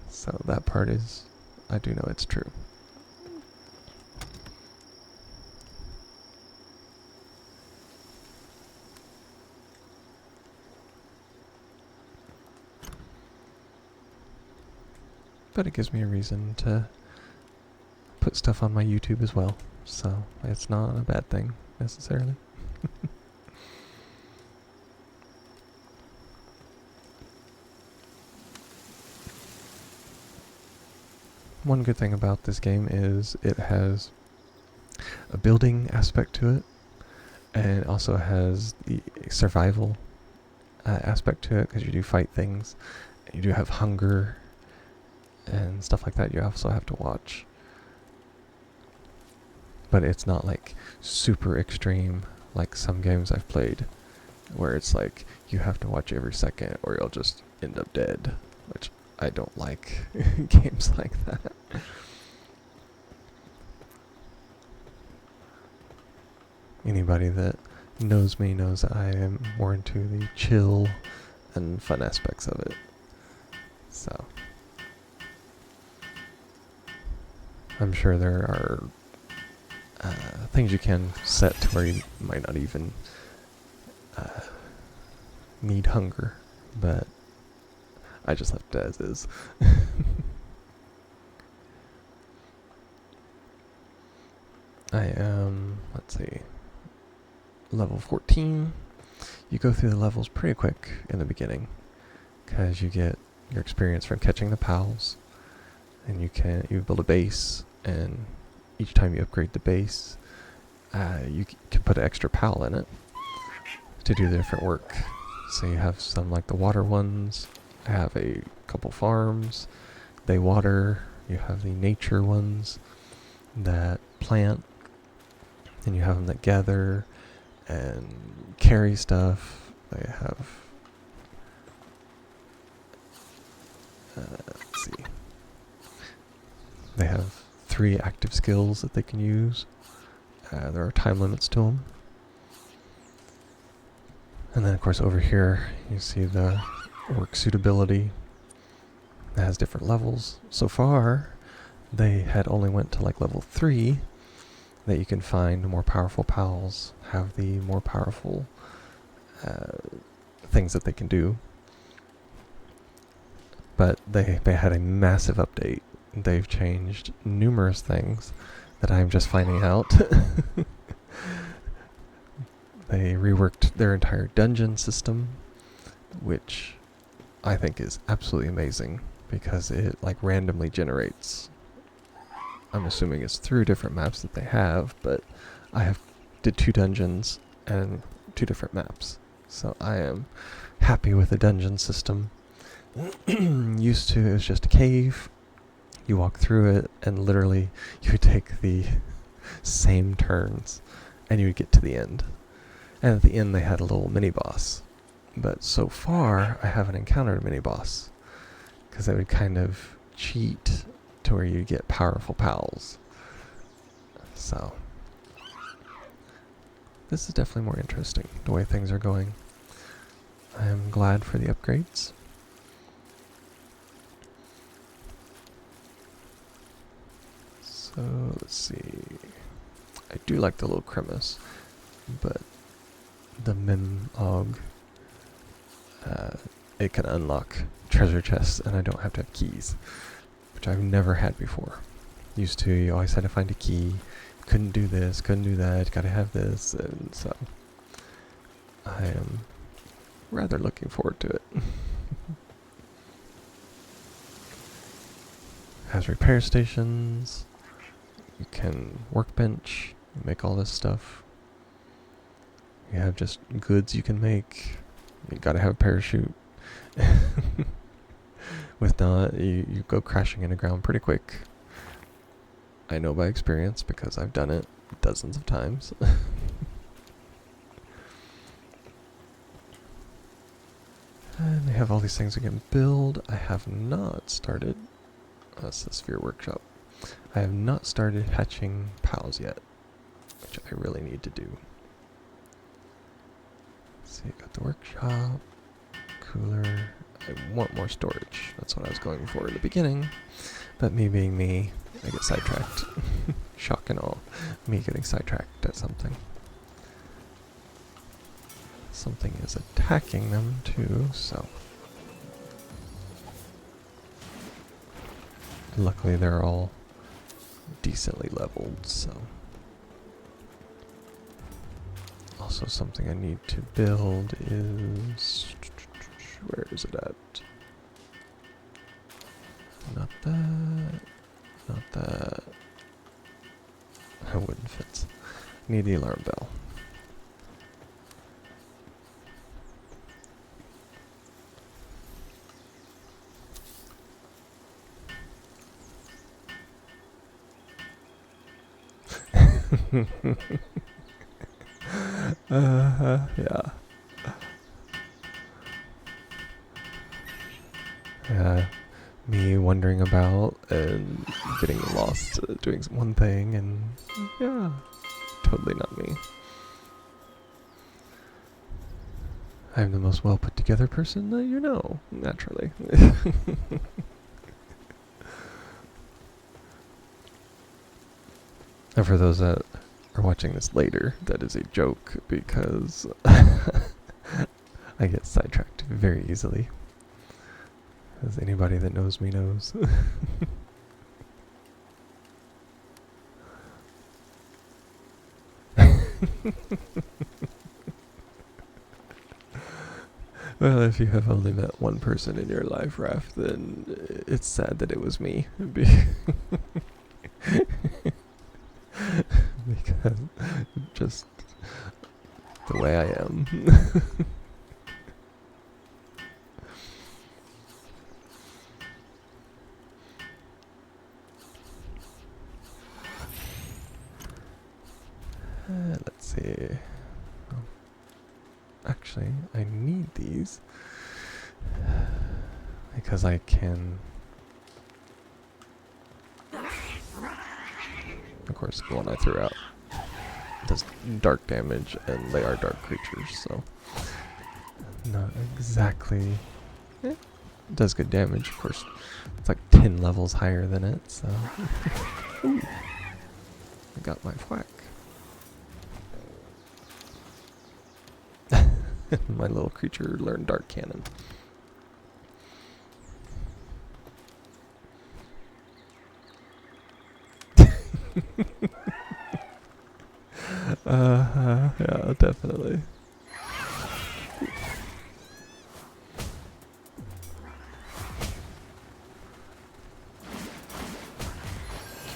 So that part is, I do know it's true. But it gives me a reason to put stuff on my YouTube as well. So it's not a bad thing, necessarily. One good thing about this game is it has a building aspect to it, and it also has the survival aspect to it, because you do fight things, you do have hunger, and stuff like that you also have to watch. But it's not like super extreme like some games I've played, where it's like you have to watch every second or you'll just end up dead, which I don't like games like that. Anybody that knows me knows that I am more into the chill and fun aspects of it. So I'm sure there are things you can set to where you might not even need hunger, but I just left it as is. I am, let's see, level 14. You go through the levels pretty quick in the beginning, because you get your experience from catching the pals, and you build a base, and each time you upgrade the base, you can put an extra pal in it to do the different work. So you have some like the water ones, have a couple farms, they water. You have the nature ones that plant, and you have them that gather and carry stuff. They have, let's see, they have 3 active skills that they can use. There are time limits to them. And then of course over here you see the work suitability. It has different levels. So far they had only went to like level 3, that you can find more powerful pals, have the more powerful things that they can do. But they had a massive update. They've changed numerous things that I'm just finding out. They reworked their entire dungeon system, which I think is absolutely amazing, because it like randomly generates. I'm assuming it's through different maps that they have, but I did 2 dungeons and 2 different maps. So I am happy with the dungeon system. Used to, it was just a cave. You walk through it, and literally you would take the same turns, and you would get to the end. And at the end they had a little mini-boss. But so far, I haven't encountered a mini-boss, because they would kind of cheat to where you get powerful pals. So this is definitely more interesting, the way things are going. I am glad for the upgrades. So let's see. I do like the little cremise, but the Mimog, it can unlock treasure chests, and I don't have to have keys, which I've never had before. Used to, you always had to find a key. Couldn't do this, couldn't do that, gotta have this, and so I am rather looking forward to it. Has repair stations. You can workbench, make all this stuff. You have just goods you can make. You gotta have a parachute. With not, you go crashing into ground pretty quick. I know by experience because I've done it dozens of times. And they have all these things we can build. I have not started. That's the Sphere Workshop. I have not started hatching pals yet, which I really need to do. Let's see, got the workshop, cooler. I want more storage. That's what I was going for in the beginning. But me being me, I get sidetracked. Shock and all. Me getting sidetracked at something. Something is attacking them too, so. Luckily they're all decently leveled, so. Also something I need to build is... Where is it at? Not that. Not that. Wooden fence. Need the alarm bell. Yeah. Me wandering about and getting lost doing one thing, and yeah, totally not me. I'm the most well put together person that you know, naturally. And for those that are watching this later, that is a joke because I get sidetracked very easily. As anybody that knows me knows. Well, if you have only met one person in your life, Raph, then it's sad that it was me. Because just the way I am. Let's see. Oh, actually, I need these because I can. Of course, the one I threw out does dark damage, and they are dark creatures, so not exactly. It does good damage, of course. It's like 10 levels higher than it, so. Ooh, I got my whack. My little creature learned Dark Cannon. Yeah, definitely.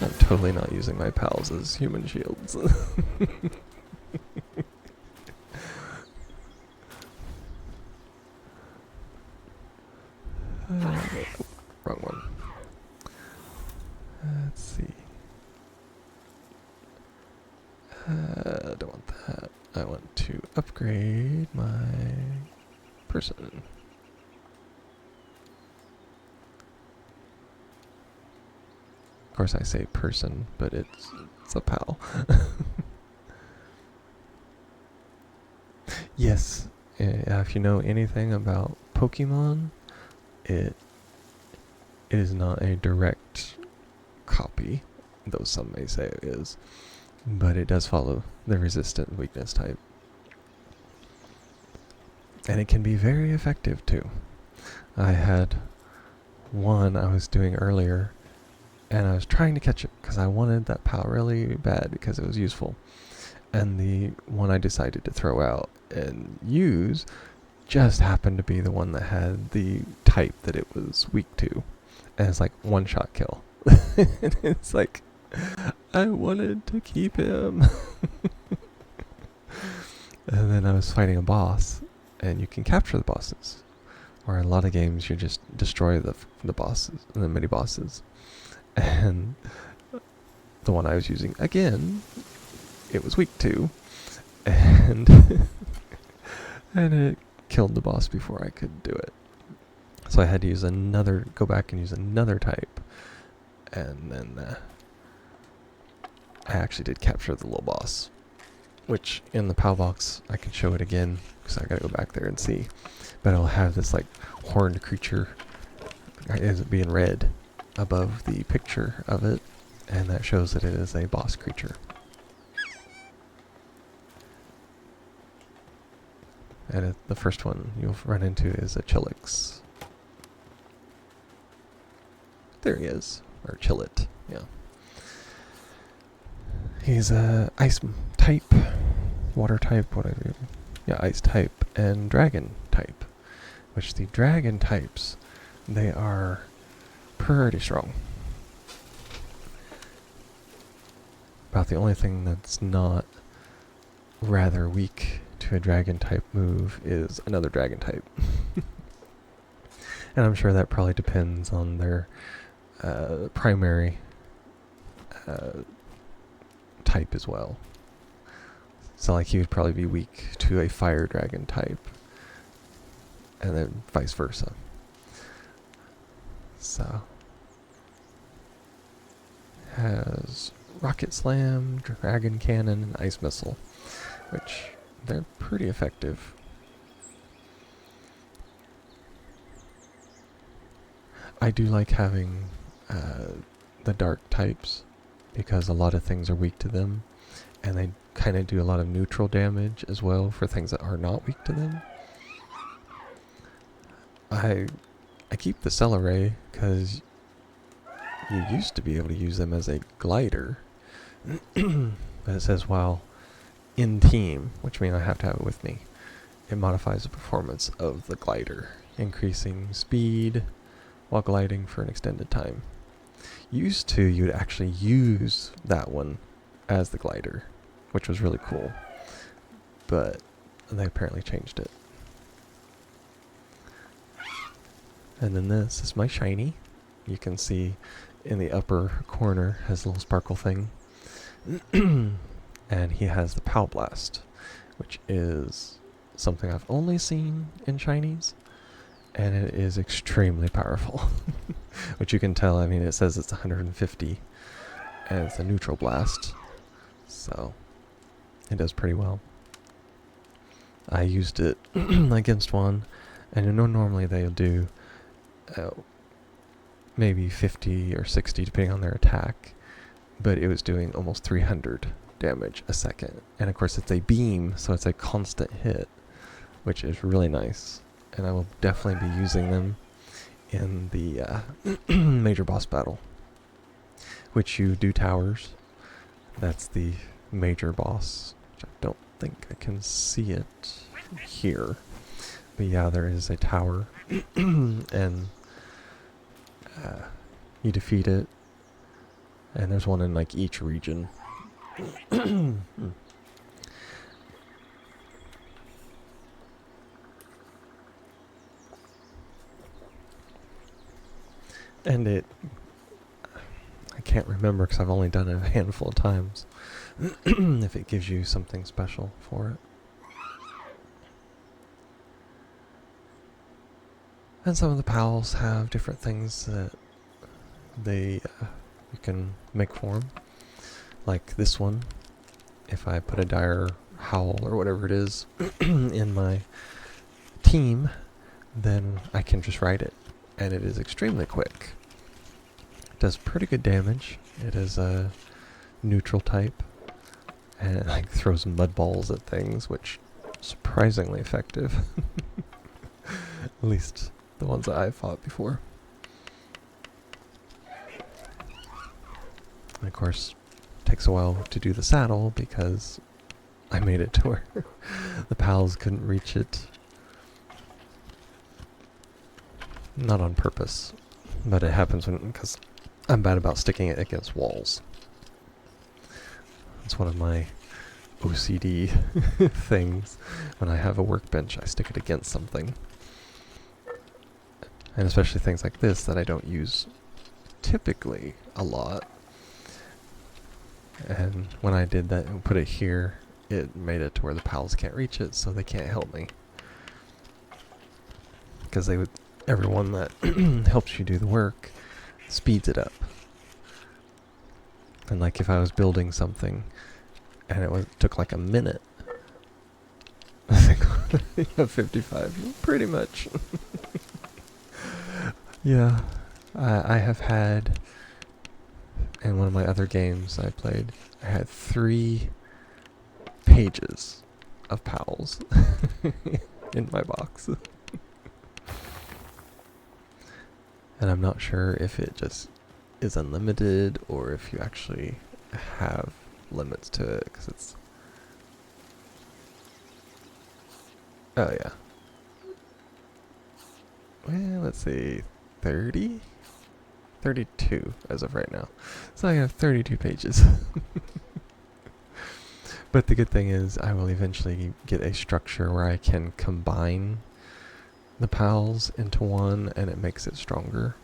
I'm totally not using my pals as human shields. Wrong one. Let's see. I don't want that. I want to upgrade my person. Of course I say person, but it's a pal. Yes, if you know anything about Pokemon, it is not a direct copy, though some may say it is, but it does follow the resistant weakness type. And it can be very effective too. I had one I was doing earlier, and I was trying to catch it because I wanted that pal really bad because it was useful. And the one I decided to throw out and use just happened to be the one that had the type that it was weak to. And it's like one shot kill. And it's like, I wanted to keep him. And then I was fighting a boss, and you can capture the bosses. Or in a lot of games, you just destroy the bosses, the mini bosses. And the one I was using, again, it was weak to. And and it killed the boss before I could do it. So I had to use go back and use another type. And then I actually did capture the little boss. Which in the PAL box, I can show it again, because I gotta go back there and see. But it'll have this like horned creature, is it being red, above the picture of it. And that shows that it is a boss creature. And the first one you'll run into is a Chilix. There he is. Or Chillet, yeah. He's a ice type, water type, whatever. Yeah, ice type, and dragon type. Which the dragon types, they are pretty strong. About the only thing that's not rather weak to a dragon type move is another dragon type. And I'm sure that probably depends on their primary type as well. So like he would probably be weak to a fire dragon type, and then vice versa. So has rocket slam, dragon cannon, and ice missile, which they're pretty effective. I do like having the dark types, because a lot of things are weak to them, and they kind of do a lot of neutral damage as well for things that are not weak to them. I keep the Celeray because you used to be able to use them as a glider, but it says while in team, which means I have to have it with me, it modifies the performance of the glider, increasing speed while gliding for an extended time. Used to, you'd actually use that one as the glider, which was really cool, but they apparently changed it. And then this is my shiny. You can see in the upper corner has a little sparkle thing. And he has the Pow Blast, which is something I've only seen in shinies, and it is extremely powerful. Which you can tell, I mean, it says it's 150, and it's a neutral blast, so it does pretty well. I used it against one, and you know normally they'll do maybe 50 or 60 depending on their attack, but it was doing almost 300 damage a second. And of course it's a beam, so it's a constant hit, which is really nice. And I will definitely be using them in the major boss battle, which you do towers. That's the major boss, which I don't think I can see it here. But yeah, there is a tower, and you defeat it, and there's one in like each region. And I can't remember because I've only done it a handful of times, if it gives you something special for it. And some of the pals have different things that you can make for them. Like this one, if I put a dire howl or whatever it is in my team, then I can just write it, and it is extremely quick. It does pretty good damage. It is a neutral type, and it like throws mud balls at things, which is surprisingly effective. At least the ones that I've fought before. And of course, it takes a while to do the saddle because I made it to where the pals couldn't reach it. Not on purpose, but it happens because I'm bad about sticking it against walls. It's one of my OCD things. When I have a workbench, I stick it against something. And especially things like this that I don't use typically a lot. And when I did that and put it here, it made it to where the pals can't reach it, so they can't help me. Because everyone that helps you do the work speeds it up. And like if I was building something and it took like a minute, I think 55, pretty much. Yeah, I have had, in one of my other games I played, I had 3 pages of pals in my box. And I'm not sure if it just is unlimited or if you actually have limits to it, because it's... Oh yeah. Well, let's see, 30? 32 as of right now. So I have 32 pages. But the good thing is I will eventually get a structure where I can combine the pals into one and it makes it stronger.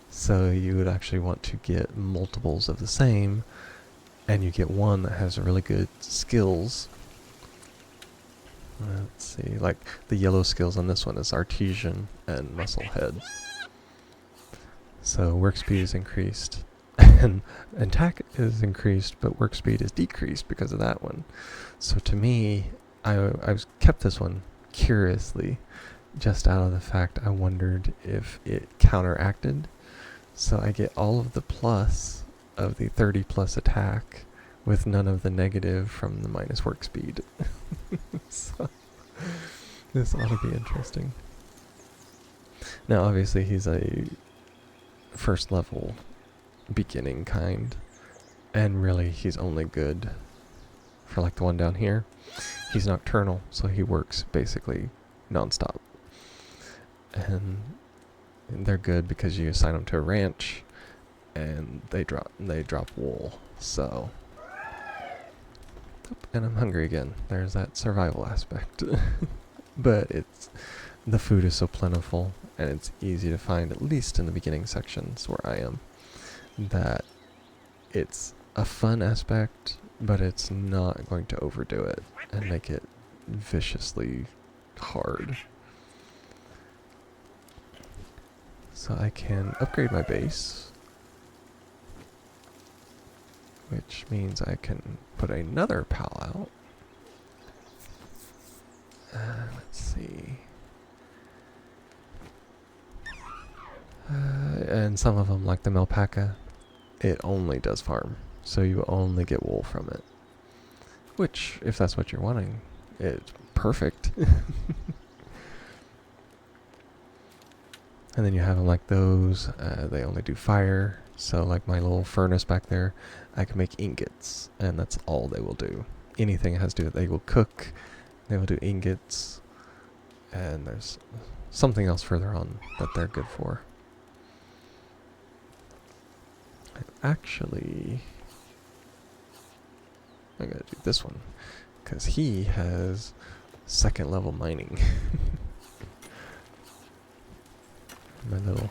So you would actually want to get multiples of the same, and you get one that has really good skills. Let's see, like the yellow skills on this one is artesian and muscle head. So work speed is increased and attack is increased, but work speed is decreased because of that one. So to me, I kept this one curiously, just out of the fact I wondered if it counteracted. So I get all of the plus of the 30 plus attack with none of the negative from the minus work speed. So this ought to be interesting. Now obviously he's a first level beginning kind, and really he's only good for like the one down here. He's nocturnal, so he works basically non-stop. And they're good because you assign them to a ranch and they drop wool. So and I'm hungry again. There's that survival aspect. But the food is so plentiful and it's easy to find, at least in the beginning sections where I am, that it's a fun aspect, but it's not going to overdo it and make it viciously hard. So I can upgrade my base, which means I can put another pal out. Let's see. And some of them, like the alpaca, it only does farm, so you only get wool from it. Which, if that's what you're wanting, it's perfect. And then you have them like those, they only do fire, so like my little furnace back there, I can make ingots, and that's all they will do. Anything has to do with, they will cook, they will do ingots, and there's something else further on that they're good for. Actually, I gotta do this one, because he has 2nd level mining. My little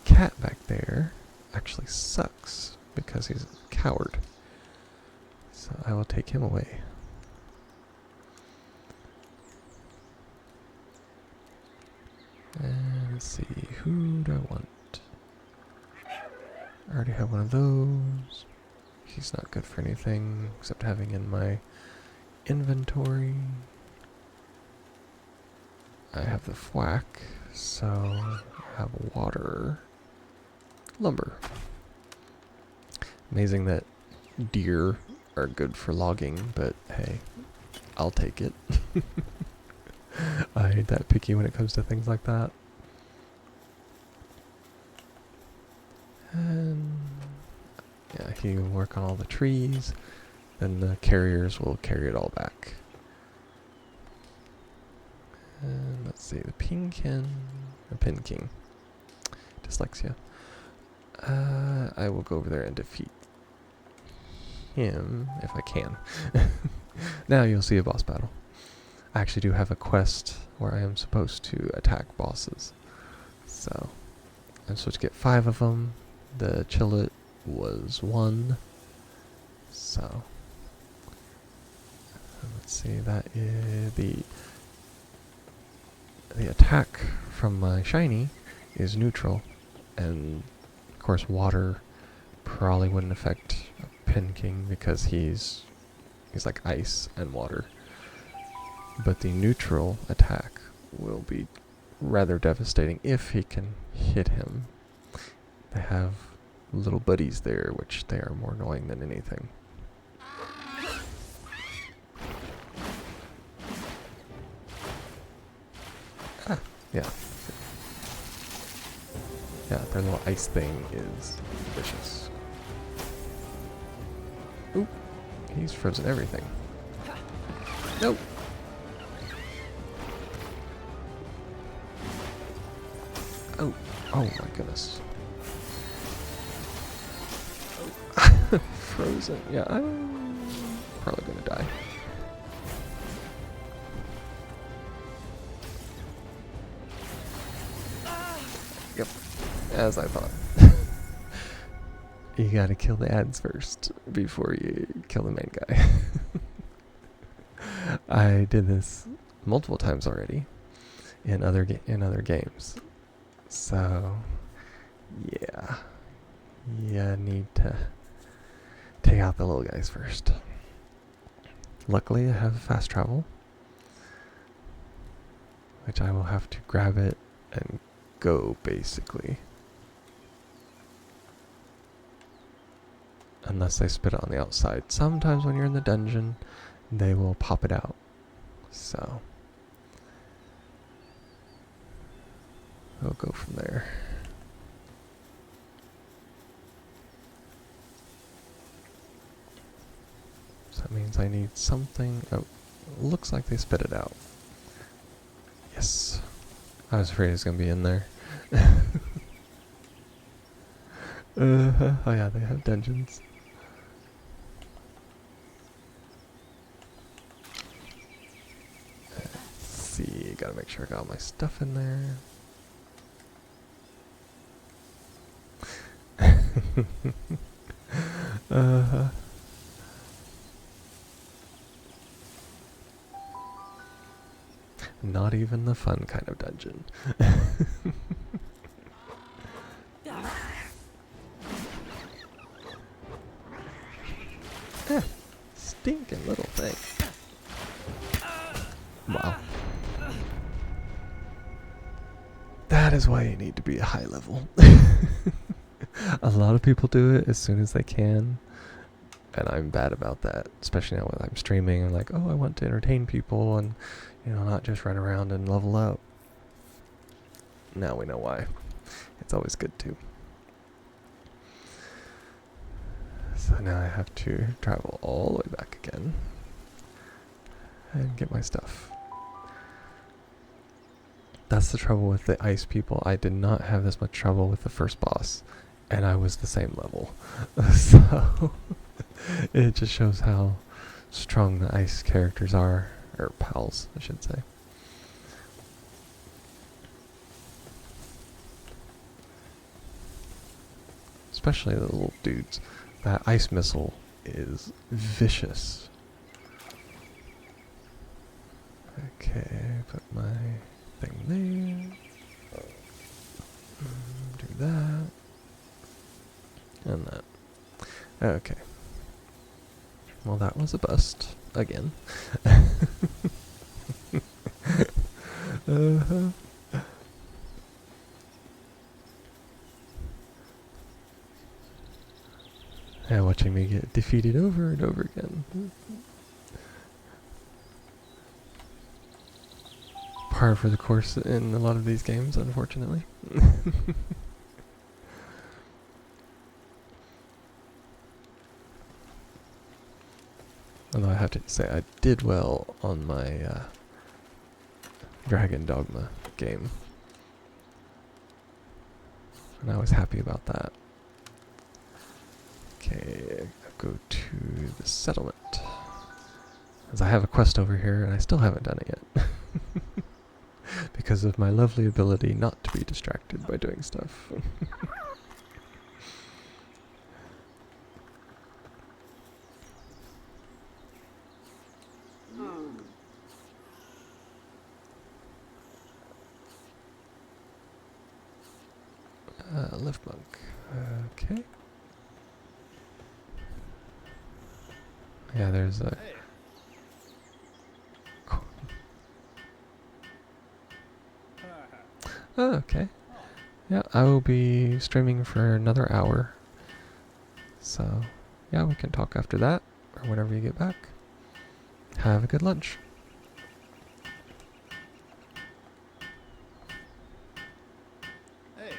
cat back there actually sucks because he's a coward. So I will take him away. And let's see, who do I want? I already have one of those. He's not good for anything except having in my inventory. I have the thwack, so I have water. Lumber. Amazing that deer are good for logging, but hey, I'll take it. I ain't that picky when it comes to things like that. And yeah, he will work on all the trees, then the carriers will carry it all back. And let's see, the pin can, Pin King. Dyslexia. I will go over there and defeat him if I can. Now you'll see a boss battle. I actually do have a quest where I am supposed to attack bosses. So, I'm supposed to get 5 of them. The Chillet was 1. So, let's see, that is the attack from my shiny is neutral, and of course water probably wouldn't affect Pin King because he's like ice and water. But the neutral attack will be rather devastating if he can hit him. They have little buddies there, which they are more annoying than anything. Ah, yeah. Yeah, their little ice thing is vicious. Oop, he's frozen everything. Nope. Oh, oh my goodness. Frozen. Yeah, I'm probably gonna die. Yep, as I thought. You gotta kill the ads first before you kill the main guy. I did this multiple times already in other games. So, yeah. You need to take out the little guys first. Luckily, I have fast travel, which I will have to grab it and go, basically. Unless they spit it on the outside. Sometimes when you're in the dungeon, they will pop it out. So, we'll go from there. So that means I need something. Oh, looks like they spit it out. Yes. I was afraid it was going to be in there. Oh yeah, they have dungeons. Let's see, gotta make sure I got all my stuff in there. Not even the fun kind of dungeon. Stinking little thing. Wow. That is why you need to be a high level. A lot of people do it as soon as they can, and I'm bad about that, especially now when I'm streaming. I'm like, oh, I want to entertain people and, you know, not just run around and level up. Now we know why. It's always good to. So now I have to travel all the way back again and get my stuff. That's the trouble with the ice people. I did not have this much trouble with the first boss, and I was the same level. So it just shows how strong the ice characters are, or pals, I should say. Especially the little dudes. That ice missile is vicious. Okay, put my thing there. Do that. And that. Okay. Well, that was a bust. Again. Yeah, watching me get defeated over and over again. Par for the course in a lot of these games, unfortunately. Although I have to say, I did well on my Dragon Dogma game. And I was happy about that. Okay, go to the settlement. As I have a quest over here and I still haven't done it yet. Because of my lovely ability not to be distracted by doing stuff. Lift monk. Okay. Yeah, there's a... Hey. Oh, okay. Yeah, I will be streaming for another hour. So, yeah, we can talk after that, or whenever you get back. Have a good lunch. Hey.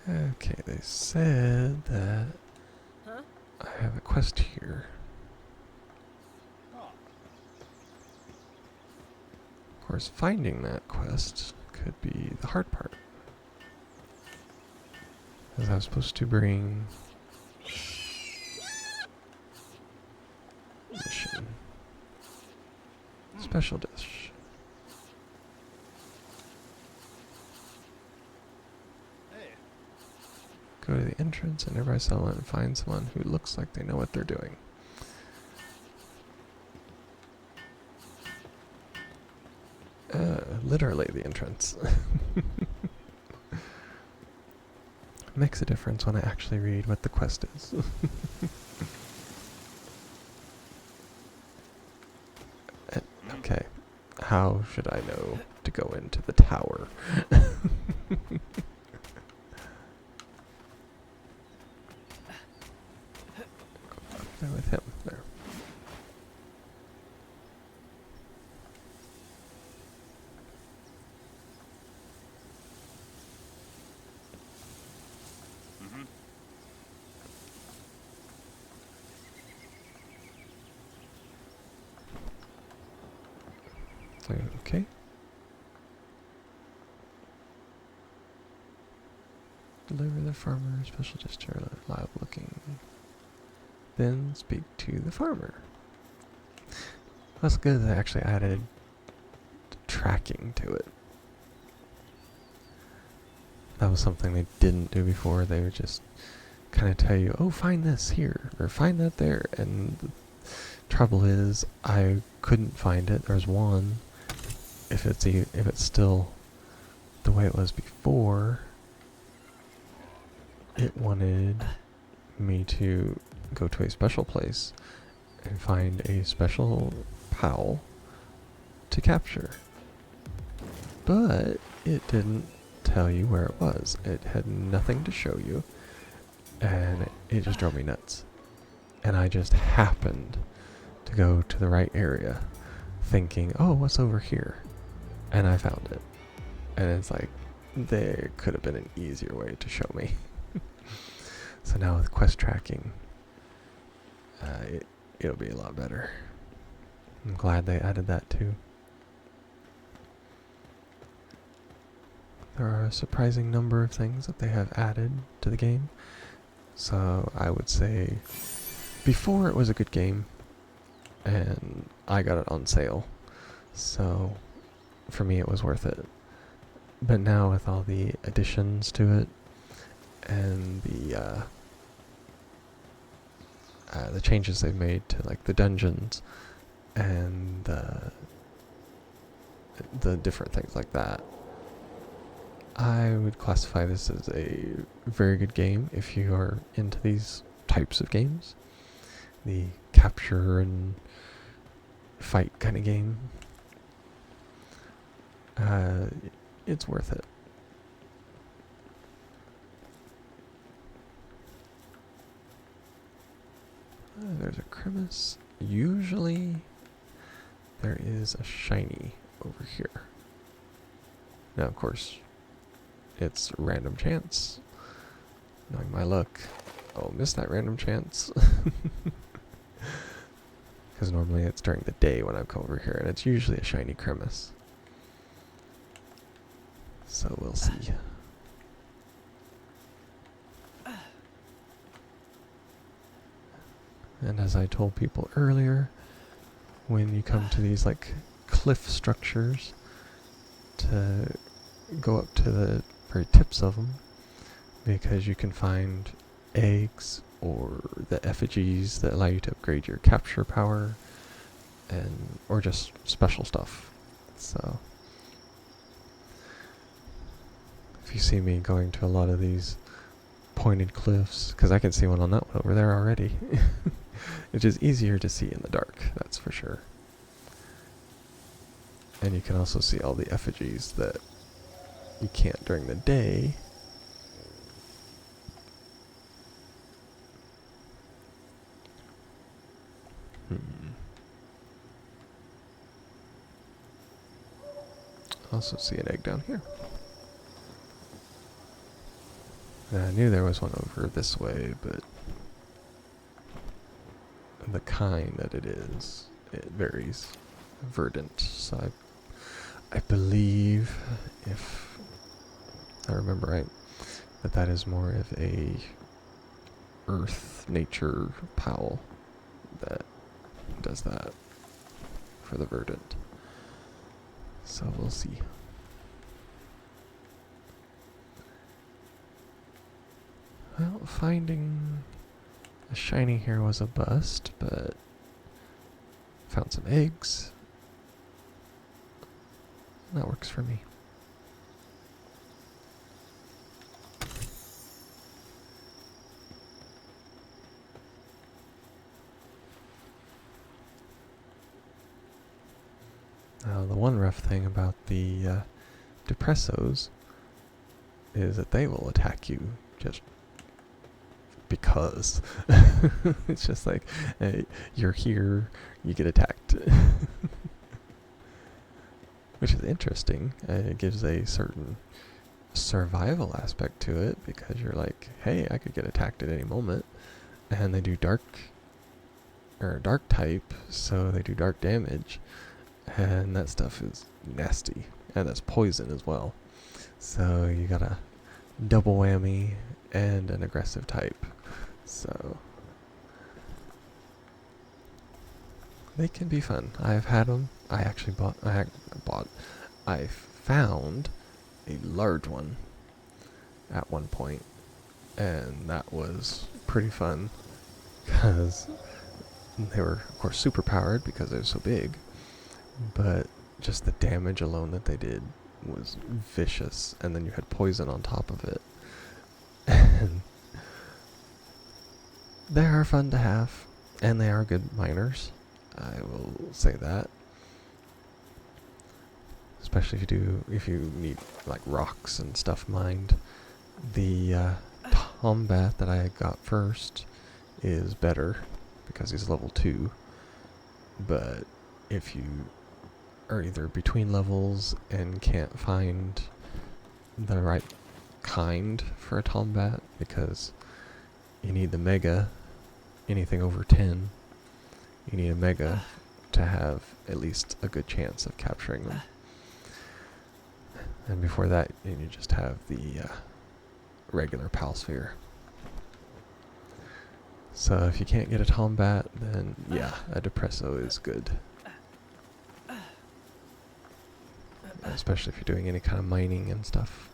Okay, they said that Huh? I have a quest here. Oh. Of course, finding that quest could be the hard part. Because I was supposed to bring... mission. Special dish. Hey. Go to the entrance and nearby settlement and find someone who looks like they know what they're doing. Literally the entrance. Makes a difference when I actually read what the quest is. Okay, how should I know to go into the tower? Up there with him. There. Mm-hmm. Okay. Deliver the farmer special discharge live looking. Then speak to the farmer. That's good that they actually added tracking to it. That was something they didn't do before. They would just kind of tell you, oh, find this here, or find that there. And the trouble is, I couldn't find it. There's one. If it's still the way it was before, it wanted me to go to a special place and find a special POW to capture. But it didn't tell you where it was. It had nothing to show you, and it just drove me nuts. And I just happened to go to the right area, thinking, oh, what's over here? And I found it. And it's like, there could have been an easier way to show me. So now with quest tracking, it'll be a lot better. I'm glad they added that too. There are a surprising number of things that they have added to the game. So I would say before it was a good game, and I got it on sale. So for me it was worth it. But now with all the additions to it and the changes they've made to like the dungeons and the different things like that, I would classify this as a very good game if you are into these types of games. The capture and fight kind of game. It's worth it. There's a crevice. Usually there is a shiny over here. Now, of course, it's random chance, Knowing my luck. Oh, missed that random chance. Because normally it's during the day when I come over here, and it's usually a shiny crevice. So we'll see. And as I told people earlier, when you come to these like cliff structures, to go up to the very tips of them, because you can find eggs or the effigies that allow you to upgrade your capture power, and or just special stuff. So if you see me going to a lot of these pointed cliffs, because I can see one on that one over there already, which is easier to see in the dark, that's for sure. And you can also see all the effigies that you can't during the day. Also see an egg down here. And I knew there was one over this way, but the kind that it is, it varies. Verdant, so I believe, if I remember right, that is more of a earth nature pal that does that for the verdant. So we'll see. Well, finding a shiny here was a bust, but found some eggs. That works for me. Now, the one rough thing about the depressos is that they will attack you just because. It's just like, hey, you're here, you get attacked. Which is interesting. It gives a certain survival aspect to it, because you're like, hey, I could get attacked at any moment. And they do dark type, so they do dark damage. And that stuff is nasty. And that's poison as well. So you got a double whammy and an aggressive type. So they can be fun. I've had them. I found a large one at one point, and that was pretty fun because they were, of course, super powered because they were so big, but just the damage alone that they did was vicious, and then you had poison on top of it. And they are fun to have, and they are good miners. I will say that. Especially if you need like rocks and stuff mined. The Tombat that I got first is better because he's level 2. But if you are either between levels and can't find the right kind for a Tombat, because you need the Mega, anything over 10, you need a Mega to have at least a good chance of capturing them. And before that, you just have the regular Palsphere. So if you can't get a Tombat, then yeah, a Depresso is good. Especially if you're doing any kind of mining and stuff.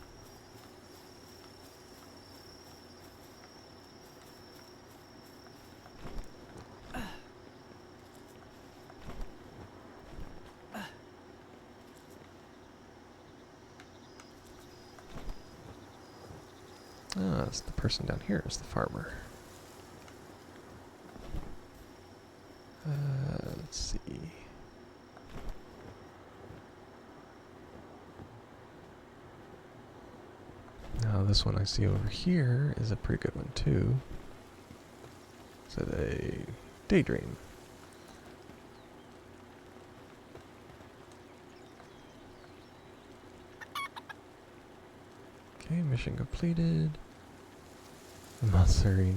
Ah, it's the person down here is the farmer. Let's see. Now this one I see over here is a pretty good one too. Is it a Daydream? Okay, mission completed. Mozzarella,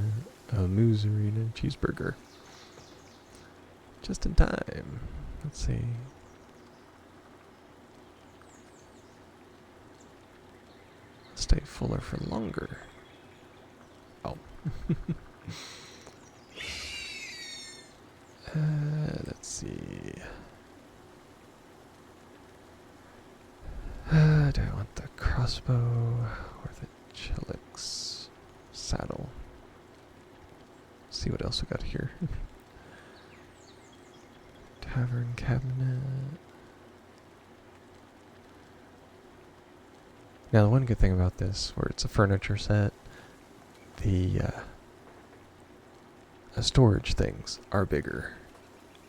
mozzarella cheeseburger. Just in time. Let's see. Stay fuller for longer. Oh. Let's see. Do I want the crossbow or the Chilix saddle? See what else we got here. Tavern cabinet. Now the one good thing about this, where it's a furniture set, the storage things are bigger.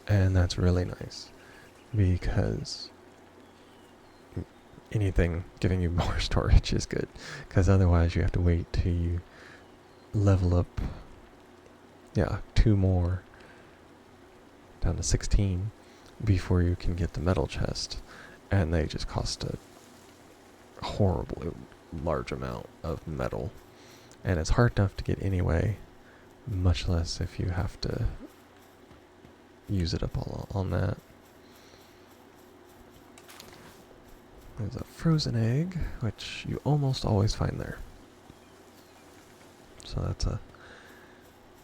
And that's really nice. Because anything giving you more storage is good. Because otherwise you have to wait till you level up, 2 more, down to 16, before you can get the metal chest. And they just cost a horribly large amount of metal. And it's hard enough to get anyway, much less if you have to use it up all on that. There's a frozen egg, which you almost always find there. So that's a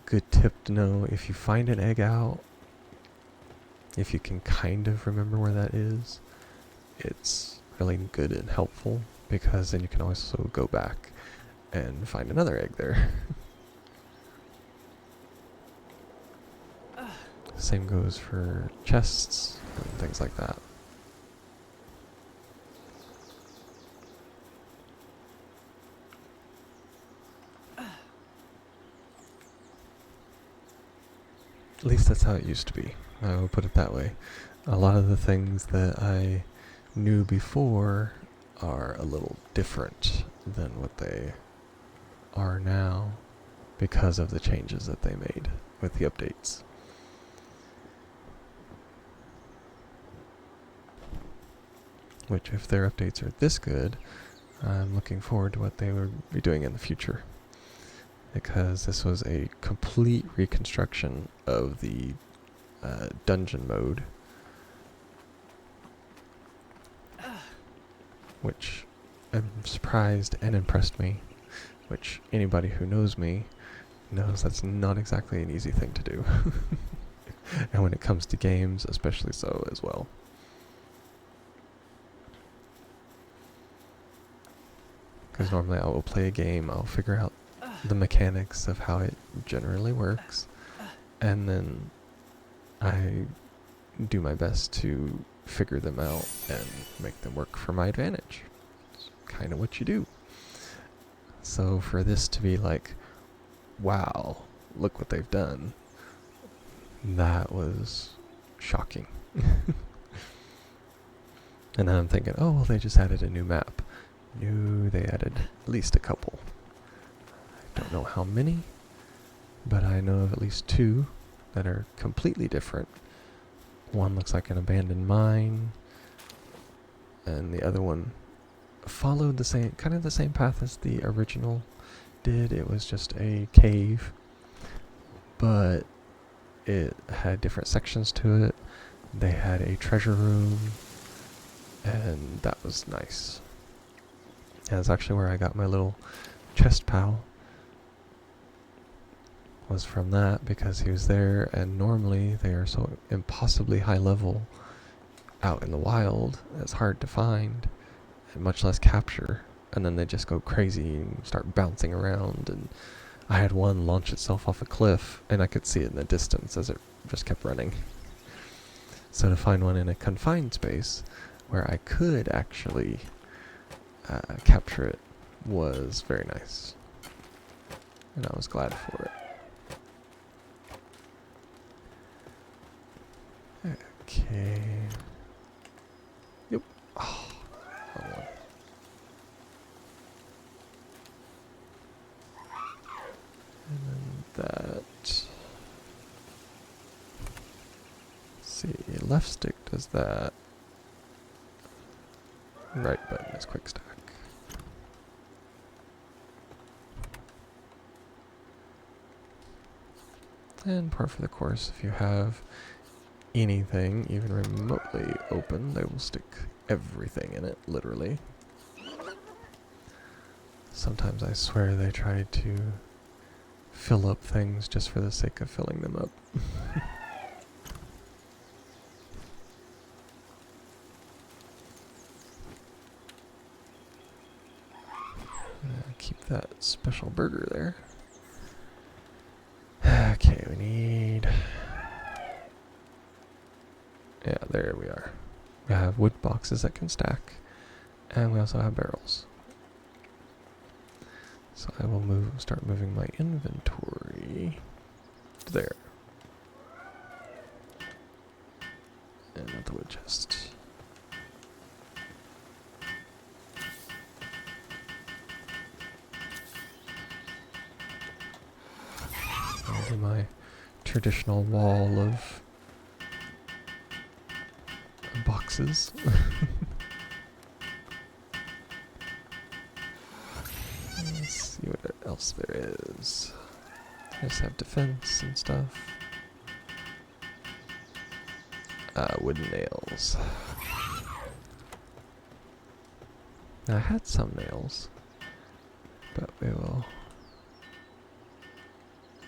good tip to know. If you find an egg out, if you can kind of remember where that is, it's really good and helpful, because then you can also go back and find another egg there. Same goes for chests and things like that. At least that's how it used to be. I will put it that way. A lot of the things that I knew before are a little different than what they are now because of the changes that they made with the updates. Which, if their updates are this good, I'm looking forward to what they will be doing in the future. Because this was a complete reconstruction of the dungeon mode, which I'm surprised and impressed me, which anybody who knows me knows that's not exactly an easy thing to do. And when it comes to games, especially so as well. Because normally I will play a game, I'll figure out the mechanics of how it generally works, and then I do my best to figure them out and make them work for my advantage. It's kind of what you do. So for this to be like, wow, look what they've done, that was shocking. And then I'm thinking, oh, well, they just added a new map. No, they added at least a couple. I don't know how many, but I know of at least 2 that are completely different. One looks like an abandoned mine, and the other one followed the same, kind of the same path as the original did. It was just a cave, but it had different sections to it. They had a treasure room, and that was nice. And that's actually where I got my little chest pal, was from that, because he was there, and normally they are so impossibly high level out in the wild, it's hard to find, and much less capture, and then they just go crazy and start bouncing around, and I had one launch itself off a cliff, and I could see it in the distance as it just kept running. So to find one in a confined space, where I could actually capture it, was very nice, and I was glad for it. Okay. Yep. Oh, wrong one. And then that. Let's see, left stick does that. Right button is quick stack. And par for the course, if you have anything even remotely open, they will stick everything in it, literally. Sometimes I swear they try to fill up things just for the sake of filling them up. Keep that special burger there. Okay, we need... Yeah, there we are. We have wood boxes that can stack, and we also have barrels. So I will start moving my inventory to there. And not the wood chest. I'll do my traditional wall of boxes. Let's see what else there is. I just have defense and stuff. Wooden nails. Now, I had some nails, but we will...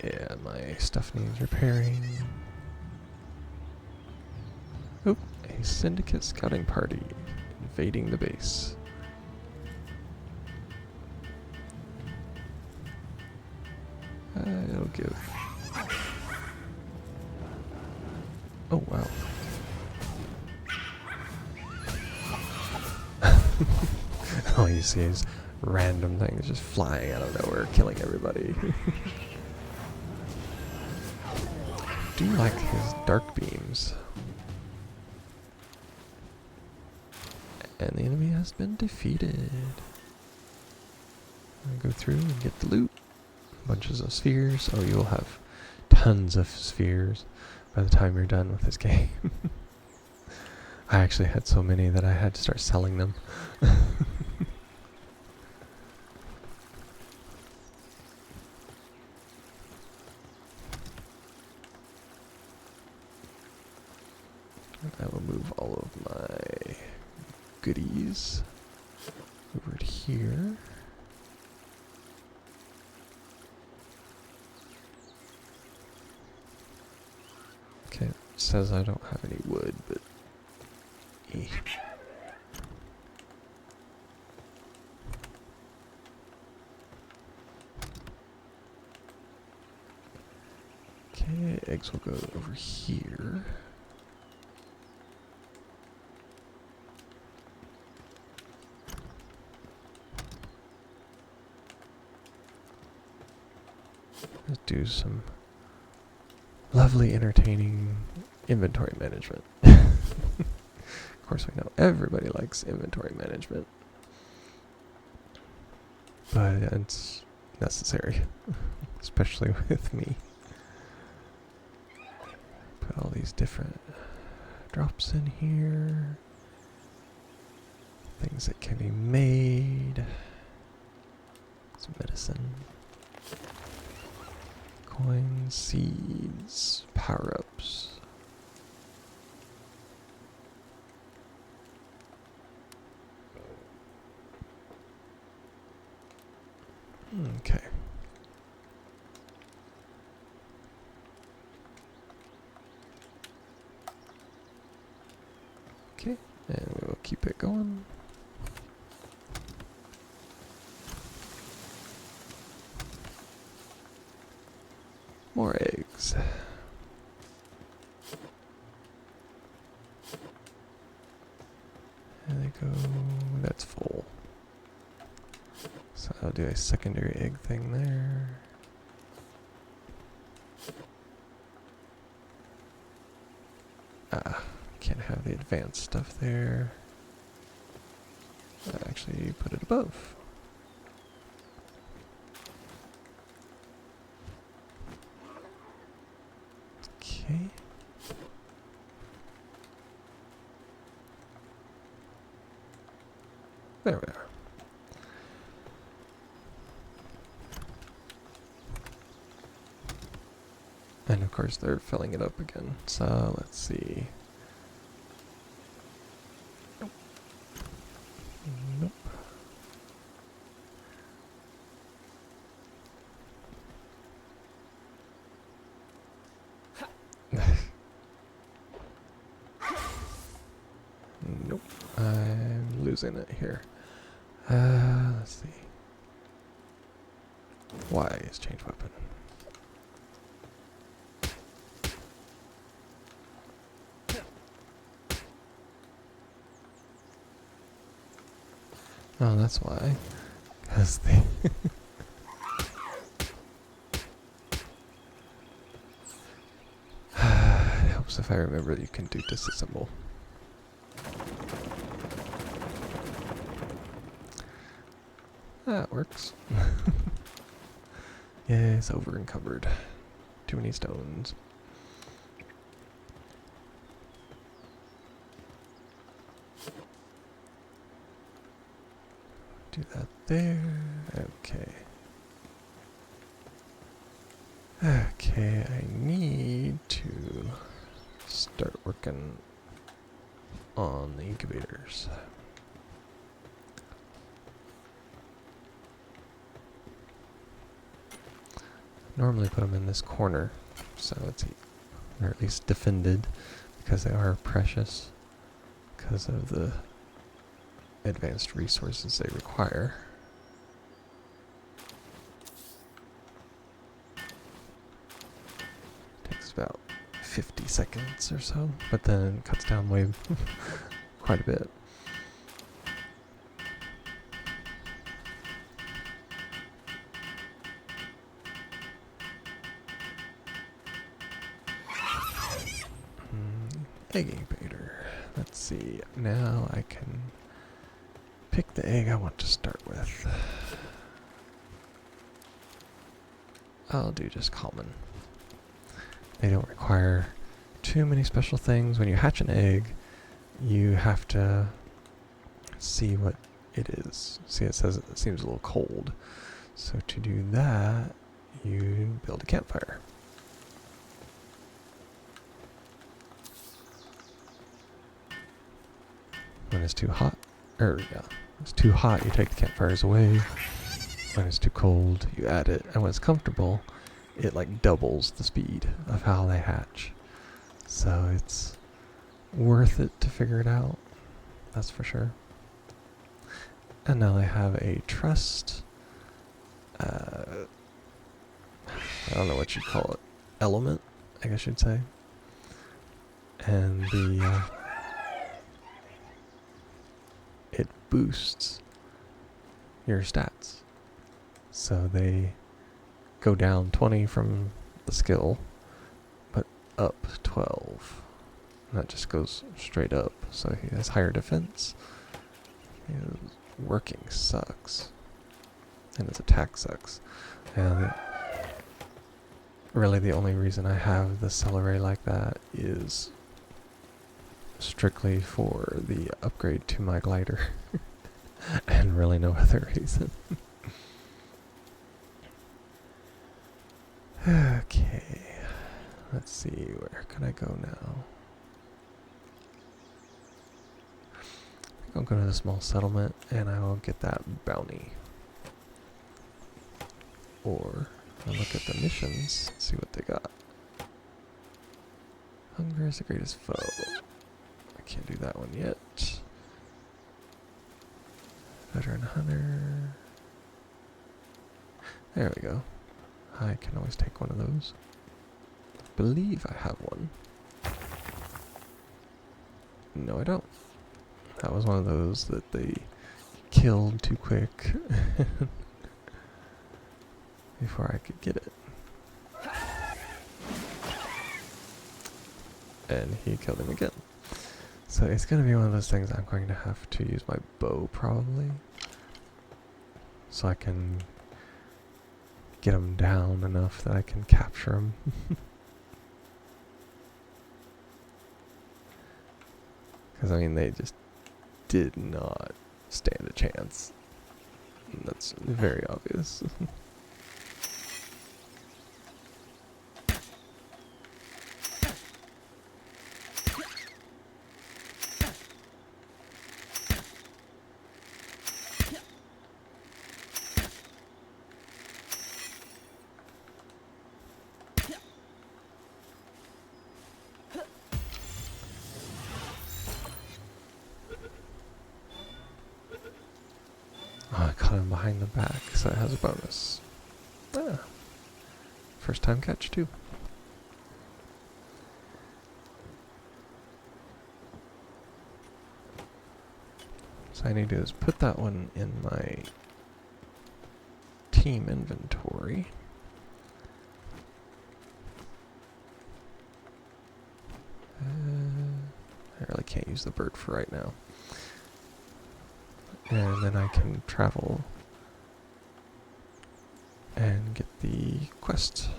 Yeah, my stuff needs repairing. Oop, a syndicate scouting party invading the base. It'll give... Oh, wow. All you see is random things just flying out of nowhere, killing everybody. Do you like his dark beams? And the enemy has been defeated. I go through and get the loot. Bunches of spheres. Oh, you'll have tons of spheres by the time you're done with this game. I actually had so many that I had to start selling them. I will move all of my goodies over to here. Okay, it says I don't have any wood, but... Okay, eggs will go over here. Let's do some lovely, entertaining inventory management. Of course, we know everybody likes inventory management, but it's necessary, especially with me. Put all these different drops in here, things that can be made, some medicine. Coins, seeds, power-ups. Okay. Okay, and we will keep it going. More eggs. There they go. That's full. So I'll do a secondary egg thing there. Can't have the advanced stuff there. I actually put it above. Okay. There we are. And of course they're filling it up again. So let's see. Nope. Nope. I'm losing it here. Let's see. Y is change weapon. Oh, that's why. Because they... It helps if I remember that you can do disassemble. That works. Yeah, it's over encumbered. Too many stones. Do that there. Okay. Okay, I need to start working on the incubators. Normally put them in this corner, so it's or at least defended, because they are precious because of the advanced resources they require. Takes about 50 seconds or so, but then it cuts down way quite a bit. Egg incubator. Let's see. Now I can pick the egg I want to start with. I'll do just common. They don't require too many special things. When you hatch an egg, you have to see what it is. See, it says it seems a little cold. So to do that, you build a campfire. When it's too hot, it's too hot, you take the campfires away. When it's too cold, you add it. And when it's comfortable, it like doubles the speed of how they hatch. So it's worth it to figure it out. That's for sure. And now I have a trust. I don't know what you'd call it. Element, I guess you'd say. And the it boosts your stats. So they go down 20 from the skill, but up 12. And that just goes straight up. So he has higher defense. His working sucks. And his attack sucks. And really the only reason I have the celery like that is strictly for the upgrade to my glider. And really no other reason. Okay. Let's see, where can I go now? I'll go to the small settlement and I will get that bounty. Or I'll look at the missions, see what they got. Hunger is the greatest foe. I can't do that one yet. Veteran hunter. There we go. I can always take one of those. I believe I have one. No, I don't. That was one of those that they killed too quick before I could get it. And he killed him again. So it's going to be one of those things I'm going to have to use my bow probably. So I can get him down enough that I can capture him. Because I mean they just did not stand a chance. That's very obvious. caught him behind the back, so it has a bonus. Ah, first time catch too. So I need to do is put that one in my team inventory. I really can't use the bird for right now. And then I can travel and get the quest.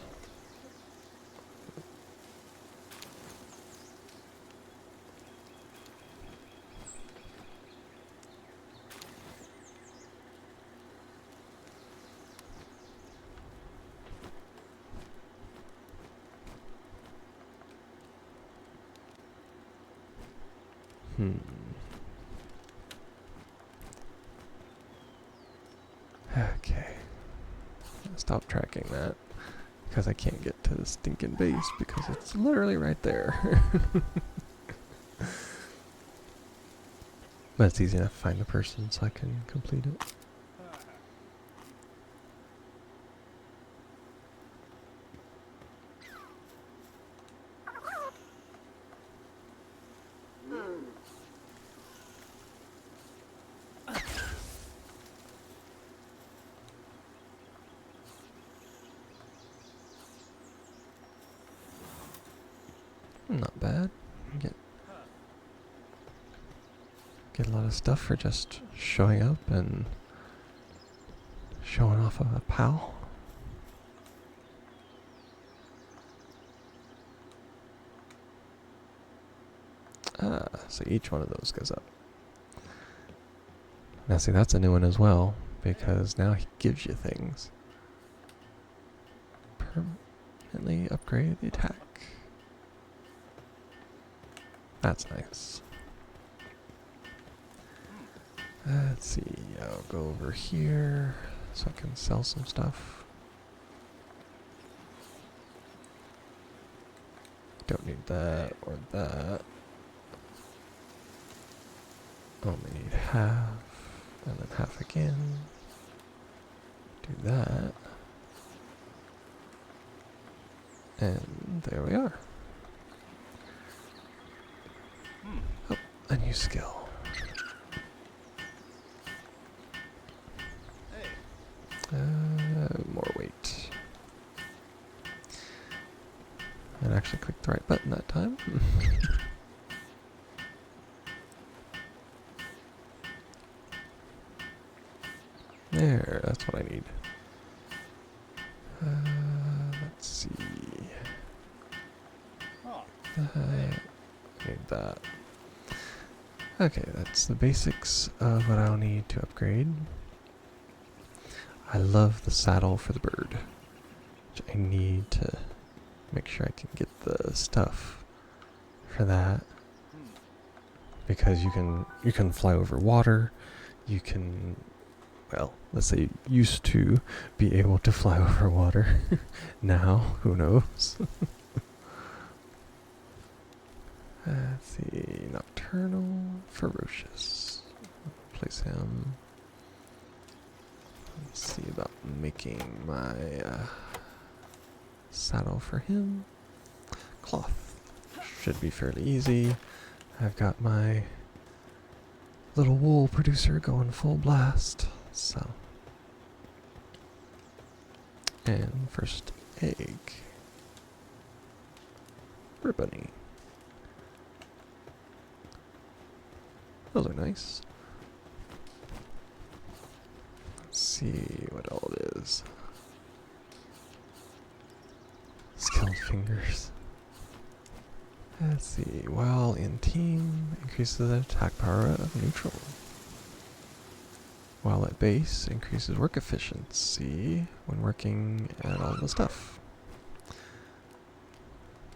Okay. Stop tracking that. Because I can't get to the stinking base because it's literally right there. But it's easy enough to find the person so I can complete it. Not bad. Get a lot of stuff for just showing up and showing off a pal. Ah, so each one of those goes up. Now see, that's a new one as well, because now he gives you things. Permanently upgrade the attack. That's nice. Let's see, I'll go over here so I can sell some stuff. Don't need that or that. Only need half, and then half again. Do that. And there we are. Oh, a new skill. More weight. And actually clicked the right button that time. There, that's what I need. Let's see. Need that. Okay, that's the basics of what I'll need to upgrade. I love the saddle for the bird. Which I need to make sure I can get the stuff for that. Because you can fly over water. You can, well, let's say you used to be able to fly over water. Now, who knows? Let's see, nocturnal, ferocious. Place him. Let's see about making my saddle for him. Cloth should be fairly easy. I've got my little wool producer going full blast. So, and first egg. Ribbony. Those are nice. Let's see what all it is. Skilled fingers. Let's see. While in team, increases the attack power of neutral. While at base, increases work efficiency when working at all the stuff.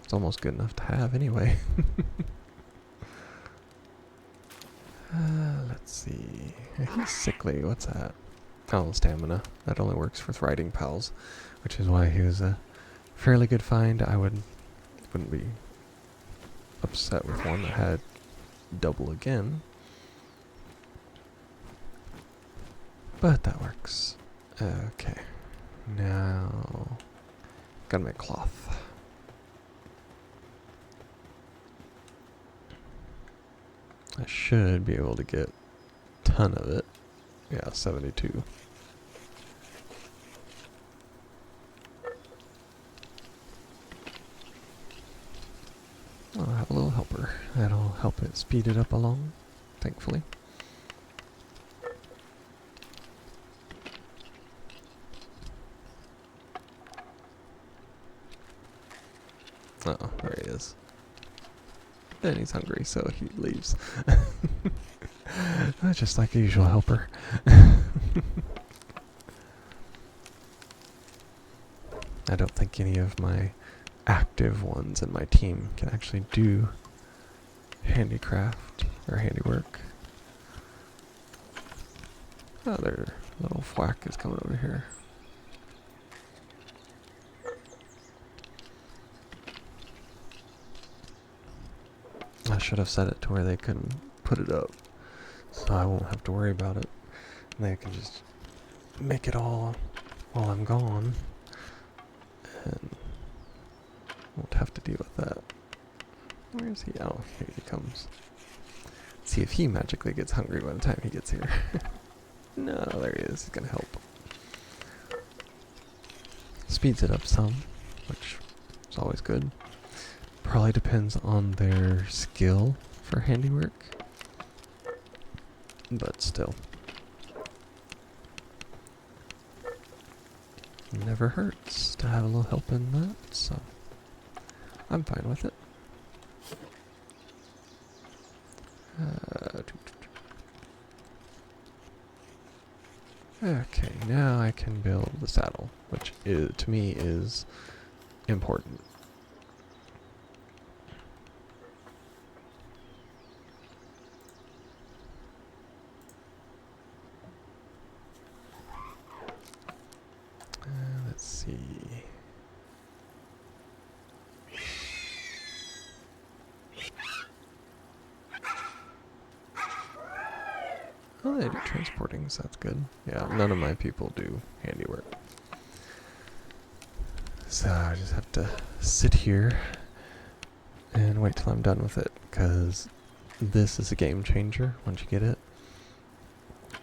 It's almost good enough to have anyway. Let's see. He's sickly. What's that? Oh, stamina. That only works with riding pals, which is why he was a fairly good find. I wouldn't be upset with one that had double again. But that works. Okay. Now, gotta make cloth. I should be able to get a ton of it. Yeah, 72. I'll have a little helper. That'll help it speed it up along, thankfully. Oh, there he is. And he's hungry, so he leaves. Just like the usual helper. I don't think any of my active ones in my team can actually do handicraft or handiwork. Oh, their little thwack is coming over here. I should have set it to where they couldn't put it up, so I won't have to worry about it. And they can just make it all while I'm gone, and won't have to deal with that. Where is he? Oh, here he comes. See if he magically gets hungry by the time he gets here. No, there he is. He's gonna help. Speeds it up some, which is always good. Probably depends on their skill for handiwork, but still. Never hurts to have a little help in that, so I'm fine with it. Okay, now I can build the saddle, which to me is important. Let's see. Oh, they do transporting, so that's good. Yeah, none of my people do handiwork. So I just have to sit here and wait till I'm done with it, because this is a game changer once you get it.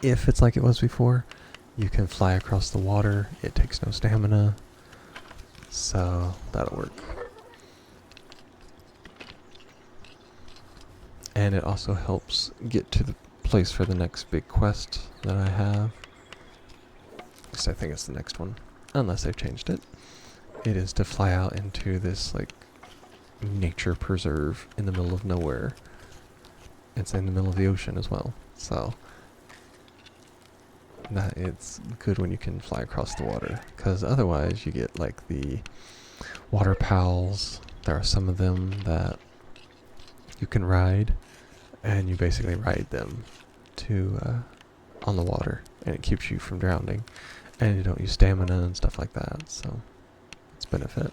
If it's like it was before, you can fly across the water. It takes no stamina, so that'll work. And it also helps get to the place for the next big quest that I have. At least I think it's the next one, unless they've changed it. It is to fly out into this like nature preserve in the middle of nowhere. It's in the middle of the ocean as well, so that it's good when you can fly across the water, because otherwise you get like the water pals. There are some of them that you can ride, and you basically ride them to on the water, and it keeps you from drowning, and you don't use stamina and stuff like that, so it's benefit.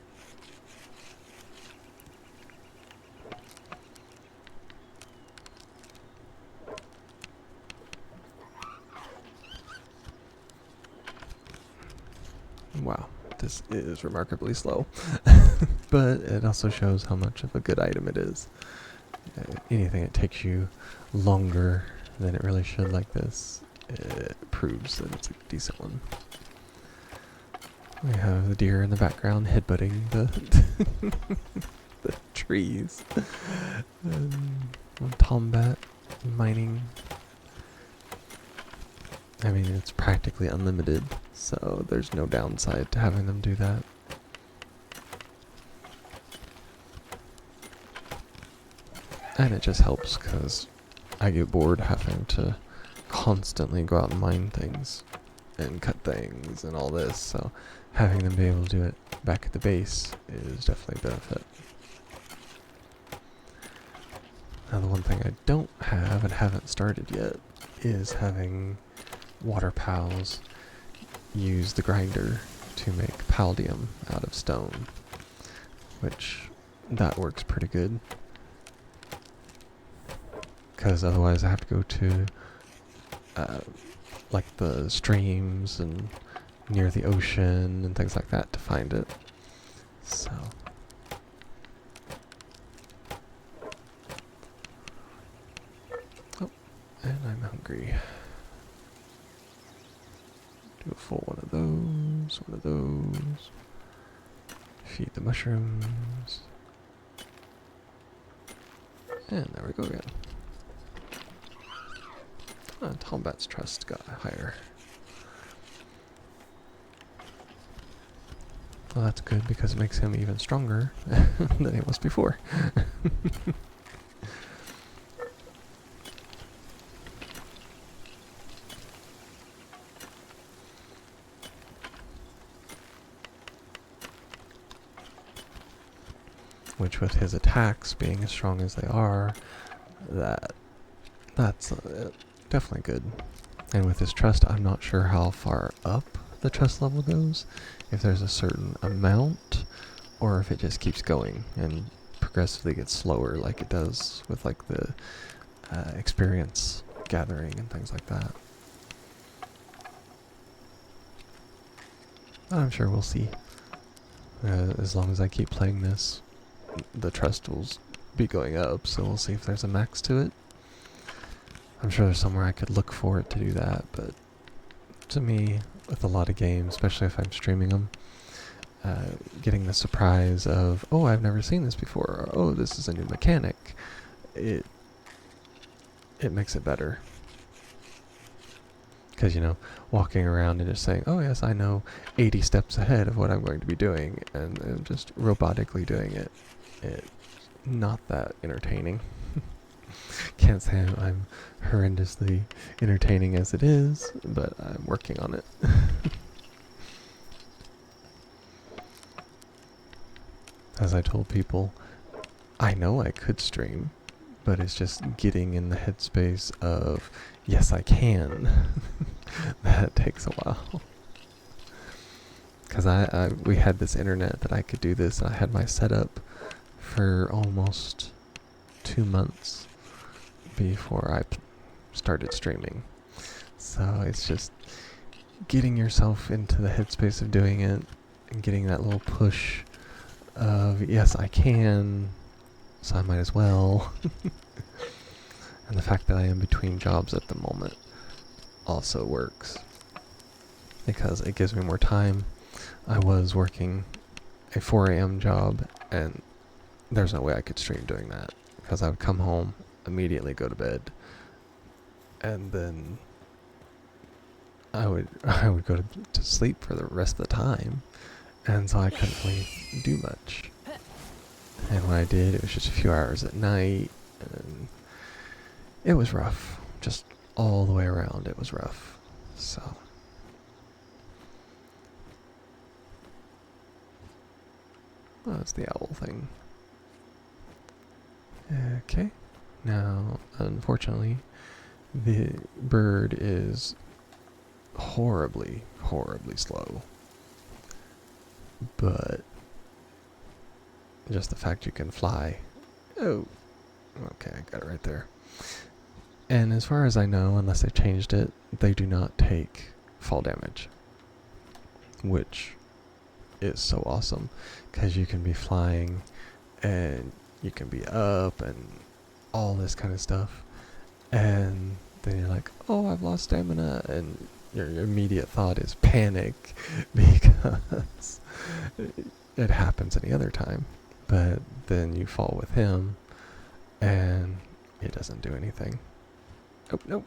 Wow, this is remarkably slow, but it also shows how much of a good item it is. Anything that takes you longer than it really should like this, it proves that it's a decent one. We have the deer in the background headbutting the the trees. Tombat mining. I mean, it's practically unlimited, so there's no downside to having them do that. And it just helps because I get bored having to constantly go out and mine things and cut things and all this, so having them be able to do it back at the base is definitely a benefit. Now the one thing I don't have and haven't started yet is having water pals use the grinder to make paldium out of stone, which that works pretty good. Because otherwise I have to go to like the streams and near the ocean and things like that to find it. So. Oh, and I'm hungry. Do a full one of those, one of those. Feed the mushrooms. And there we go again. Tombat's trust got higher. Well, that's good because it makes him even stronger than he was before. Which, with his attacks being as strong as they are, that's definitely good. And with his trust, I'm not sure how far up the trust level goes, if there's a certain amount, or if it just keeps going and progressively gets slower like it does with like the experience gathering and things like that. I'm sure we'll see. As long as I keep playing this, the trust will be going up, so we'll see if there's a max to it. I'm sure there's somewhere I could look for it to do that, but to me, with a lot of games, especially if I'm streaming them, getting the surprise of, oh, I've never seen this before, or oh, this is a new mechanic, it makes it better. Because, you know, walking around and just saying, oh yes, I know 80 steps ahead of what I'm going to be doing, and just robotically doing it, it's not that entertaining. Can't say I'm horrendously entertaining as it is, but I'm working on it. As I told people, I know I could stream, but it's just getting in the headspace of, yes I can. That takes a while. Because we had this internet that I could do this, and I had my setup for almost 2 months before I started streaming. So it's just getting yourself into the headspace of doing it and getting that little push of, yes I can, so I might as well. And the fact that I am between jobs at the moment also works, because it gives me more time. I was working a 4 a.m. job, and there's no way I could stream doing that, because I would come home, immediately go to bed, and then I would go to sleep for the rest of the time, and so I couldn't really do much. And when I did, it was just a few hours at night, and it was rough. Just all the way around, it was rough. So. Oh, that's the owl thing. Okay. Now, unfortunately, the bird is horribly, horribly slow. But just the fact you can fly. Oh. Okay, I got it right there. And as far as I know, unless they changed it, they do not take fall damage. Which is so awesome, because you can be flying and you can be up and all this kind of stuff, and then you're like, oh, I've lost stamina, and your immediate thought is panic, because it happens any other time. But then you fall with him and it doesn't do anything. Oh, nope.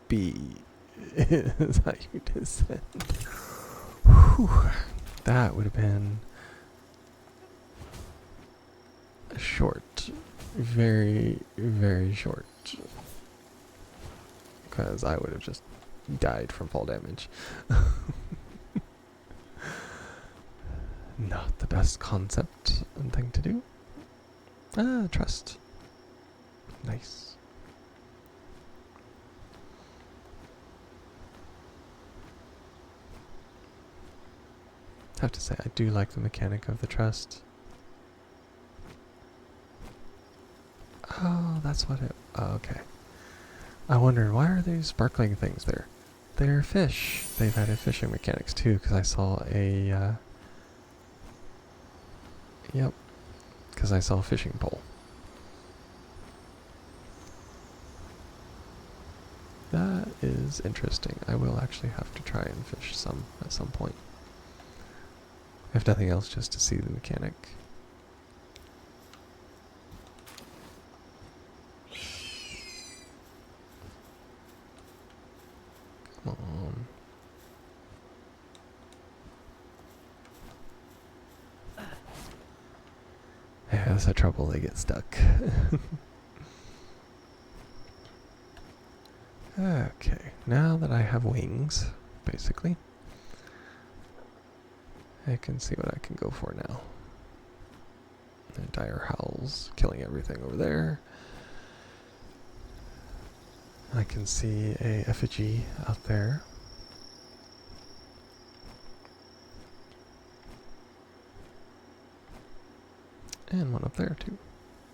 B is how you descend. Whew. That would have been short. Very, very short. Because I would have just died from fall damage. Not the best concept and thing to do. Trust. Nice. I have to say, I do like the mechanic of the trust. Oh, that's what it... Oh, okay. I wondered, why are these sparkling things there? They're fish. They've added fishing mechanics too, because I saw a... Yep. Because I saw a fishing pole. That is interesting. I will actually have to try and fish some at some point. If nothing else, just to see the mechanic. Come on. Yeah, that's the trouble, they get stuck. Okay, now that I have wings, basically, I can see what I can go for now. And dire howls, killing everything over there. I can see a effigy out there. And one up there too.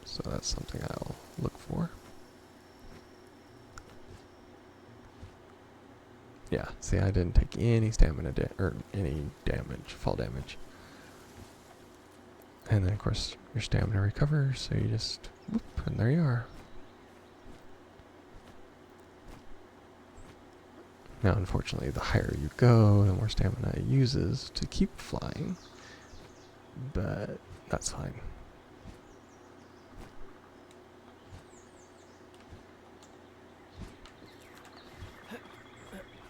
So that's something I'll look for. Yeah, see, I didn't take any stamina or any damage, fall damage. And then of course your stamina recovers, so you just whoop, and there you are. Now unfortunately the higher you go, the more stamina it uses to keep flying. But that's fine.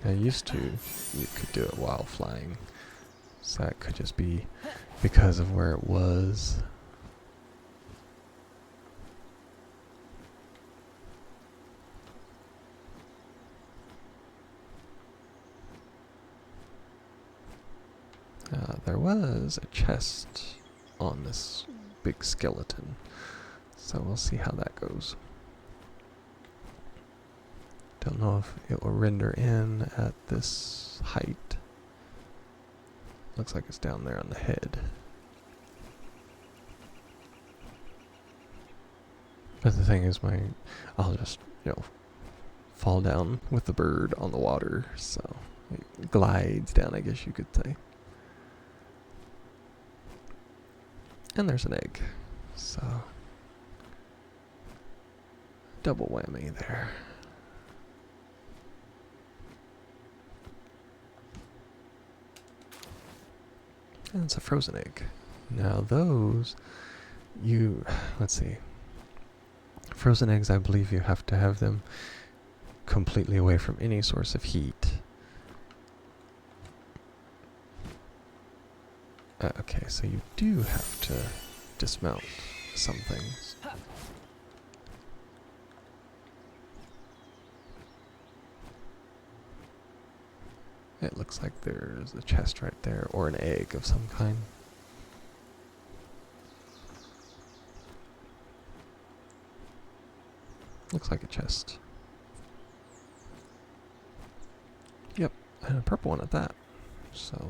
I used to, you could do it while flying. So that could just be because of where it was. There was a chest on this big skeleton. So we'll see how that goes. Don't know if it will render in at this height. Looks like it's down there on the head. But the thing is, I'll just, fall down with the bird on the water, so it glides down, I guess you could say. And there's an egg, so double whammy there. And it's a frozen egg. Now those, let's see. Frozen eggs, I believe you have to have them completely away from any source of heat. Okay, so you do have to dismount some things. It looks like there's a chest right there, or an egg of some kind. Looks like a chest. Yep, and a purple one at that. So,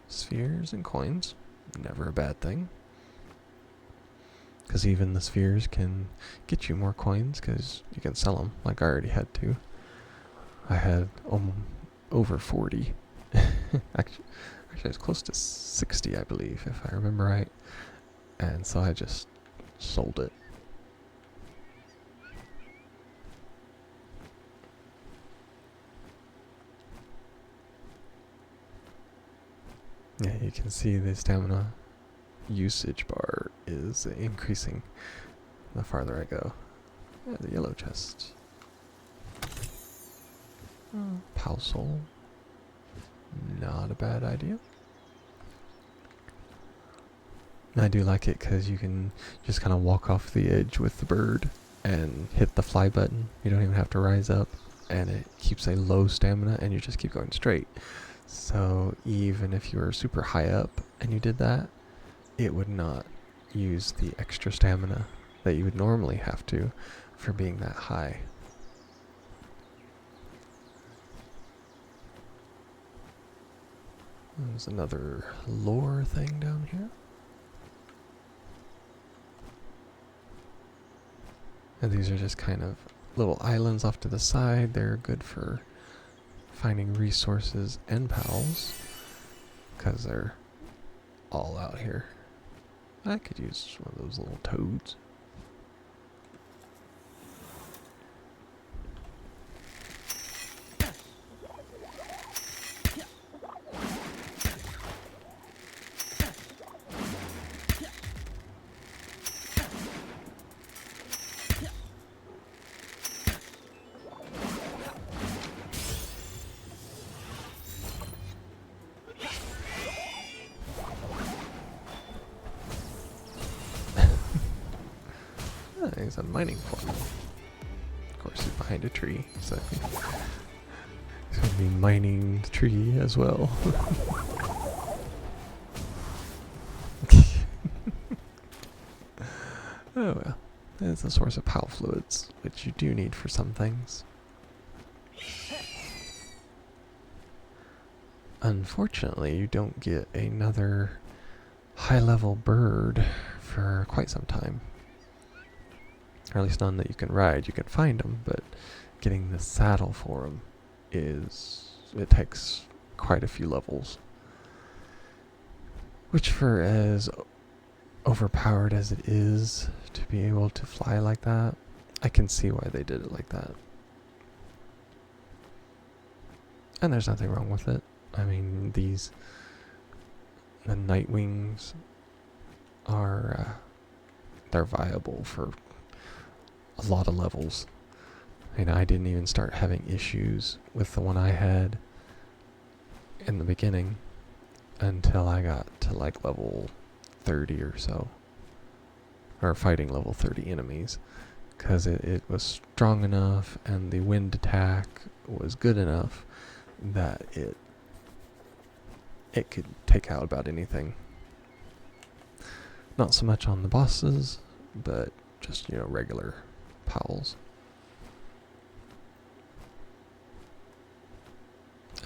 spheres and coins, never a bad thing. Because even the spheres can get you more coins, because you can sell them, like I already had to. I had over 40. Actually, it's close to 60, I believe, if I remember right. And so I just sold it. Yeah, you can see the stamina usage bar is increasing the farther I go. Yeah, the yellow chest. Pow soul. Not a bad idea. I do like it because you can just kind of walk off the edge with the bird and hit the fly button. You don't even have to rise up, and it keeps a low stamina and you just keep going straight. So even if you were super high up and you did that, it would not use the extra stamina that you would normally have to for being that high. There's another lore thing down here. And these are just kind of little islands off to the side. They're good for finding resources and pals, because they're all out here. I could use one of those little toads. He's a mining farm. Of course, he's behind a tree, so he's going to be mining the tree as well. Oh well, it's a source of power fluids, which you do need for some things. Unfortunately, you don't get another high-level bird for quite some time. Or at least none that you can ride. You can find them, but getting the saddle for them it takes quite a few levels. Which, for as overpowered as it is to be able to fly like that, I can see why they did it like that. And there's nothing wrong with it. I mean, the night wings are, they're viable for a lot of levels. And I didn't even start having issues with the one I had in the beginning until I got to like level 30 or so. Or fighting level 30 enemies. Because it was strong enough and the wind attack was good enough that it could take out about anything. Not so much on the bosses, but just, regular pals.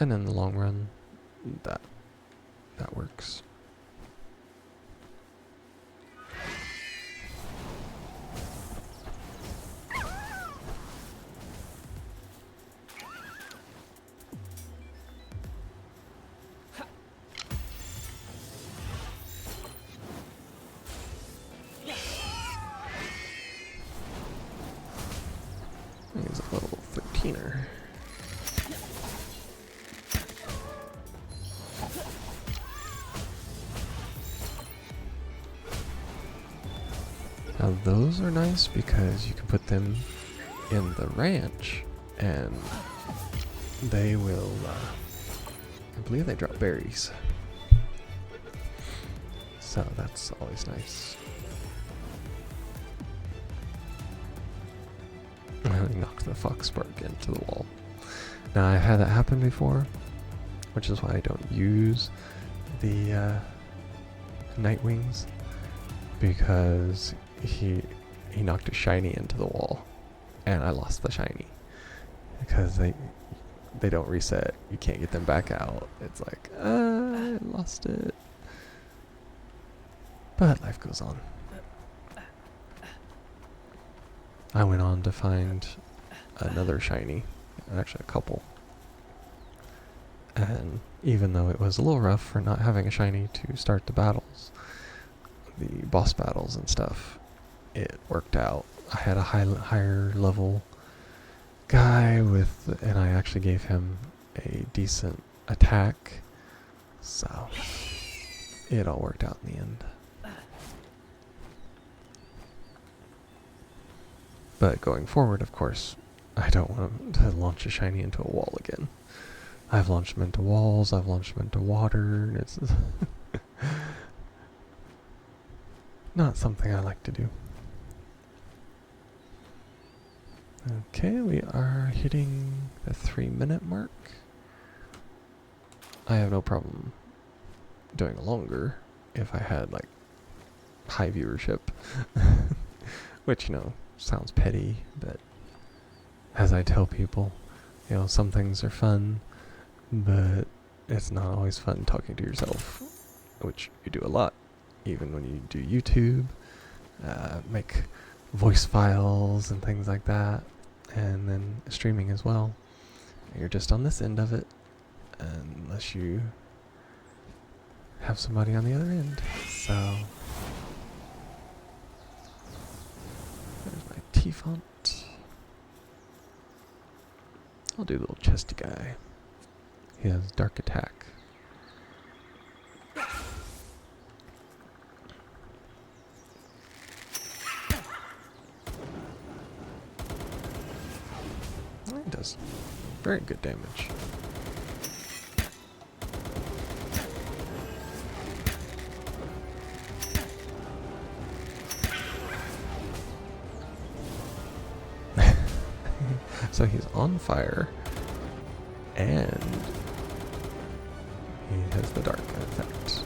And in the long run, that works. He's a level 13er. Now those are nice because you can put them in the ranch and they will, I believe they drop berries. So that's always nice. He knocked the fox spark into the wall. Now I've had that happen before, which is why I don't use the night wings, because he knocked a shiny into the wall, and I lost the shiny because they don't reset. You can't get them back out. It's like I lost it, but life goes on. I went on to find another shiny, actually a couple. And even though it was a little rough for not having a shiny to start the battles, the boss battles and stuff, it worked out. I had a higher level guy and I actually gave him a decent attack, so it all worked out in the end. But going forward, of course, I don't want to launch a shiny into a wall again. I've launched them into walls, I've launched them into water, and it's not something I like to do. Okay, we are hitting the 3-minute mark. I have no problem doing longer if I had, like, high viewership. Which, sounds petty, but as I tell people, some things are fun, but it's not always fun talking to yourself, which you do a lot, even when you do YouTube, make voice files and things like that, and then streaming as well. You're just on this end of it, unless you have somebody on the other end. So there's my T font. I'll do the little chesty guy. He has dark attack. He does very good damage. So he's on fire, and he has the dark effect.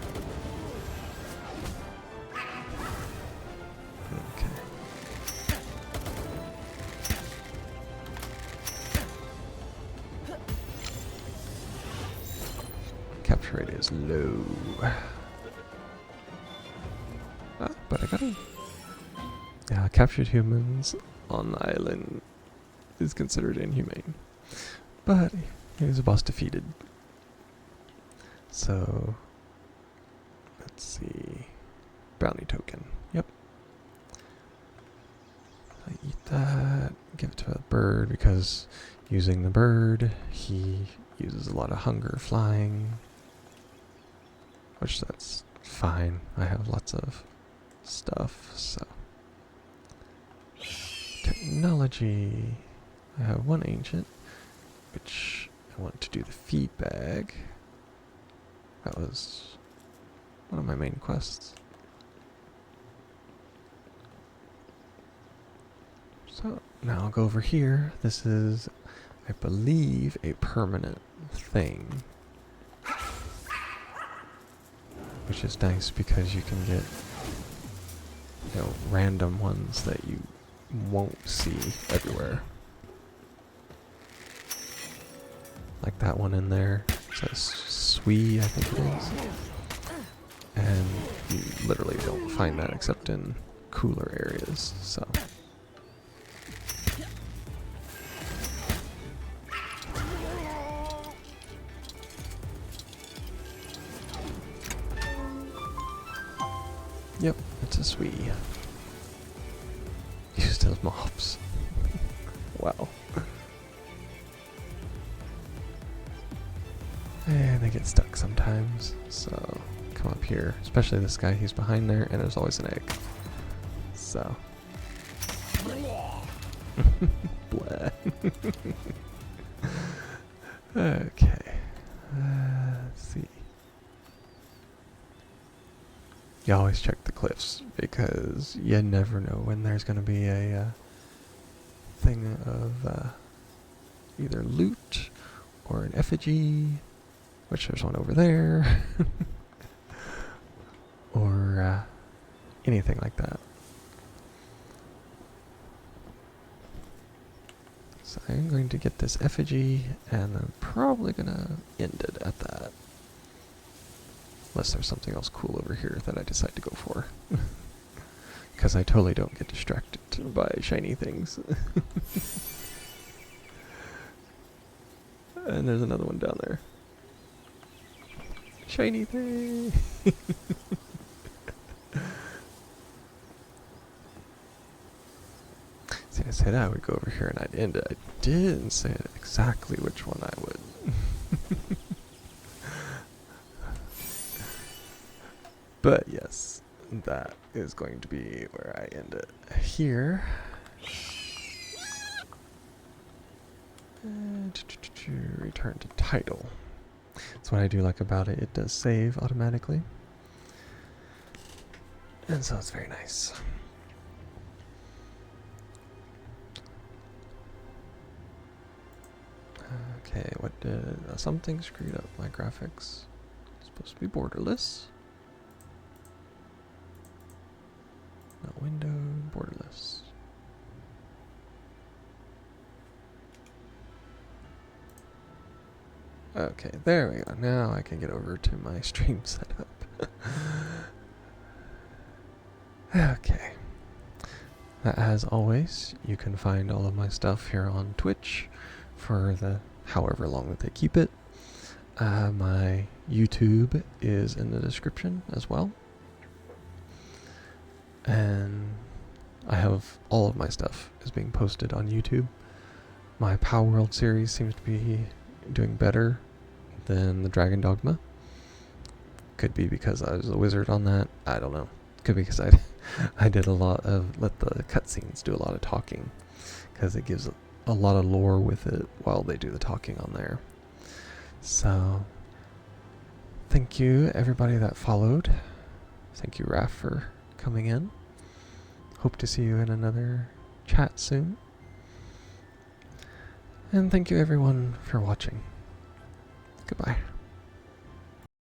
Okay. Capture rate is low. But I got him. Yeah, captured humans on the island is considered inhumane. But he was a boss defeated. So let's see. Bounty token. Yep. I eat that. Give it to a bird because using the bird, he uses a lot of hunger flying. Which that's fine. I have lots of stuff, so. Technology. I have one ancient, which I want to do the feed bag. That was one of my main quests. So now I'll go over here. This is, I believe, a permanent thing. Which is nice because you can get, random ones that you won't see everywhere. Like that one in there. It says Swee, I think it is. And you literally don't find that except in cooler areas, so. Yep, it's a Swee. Use those mobs. Wow. And they get stuck sometimes, so come up here. Especially this guy, he's behind there, and there's always an egg. So. Blah. Okay. Let's see. You always check the cliffs, because you never know when there's going to be a thing of either loot or an effigy. Which there's one over there. Or anything like that. So I'm going to get this effigy, and I'm probably going to end it at that. Unless there's something else cool over here that I decide to go for. Because I totally don't get distracted by shiny things. And there's another one down there. Shiny thing! See, I said I would go over here and I'd end it. I didn't say exactly which one I would. But yes, that is going to be where I end it here. And return to title. That's what I do like about it. It does save automatically. And so it's very nice. Okay, what did... something screwed up my graphics. It's supposed to be borderless. Not window, borderless. Okay, there we go. Now I can get over to my stream setup. Okay. As always, you can find all of my stuff here on Twitch for the however long that they keep it. My YouTube is in the description as well. And I have all of my stuff is being posted on YouTube. My Palworld series seems to be doing better than the Dragon Dogma. Could be because I was a wizard on that. I don't know. Could be because I did a lot of let the cutscenes do a lot of talking, because it gives a lot of lore with it while they do the talking on there. So thank you everybody that followed. Thank you Raph for coming in. Hope to see you in another chat soon. And thank you everyone for watching. Goodbye.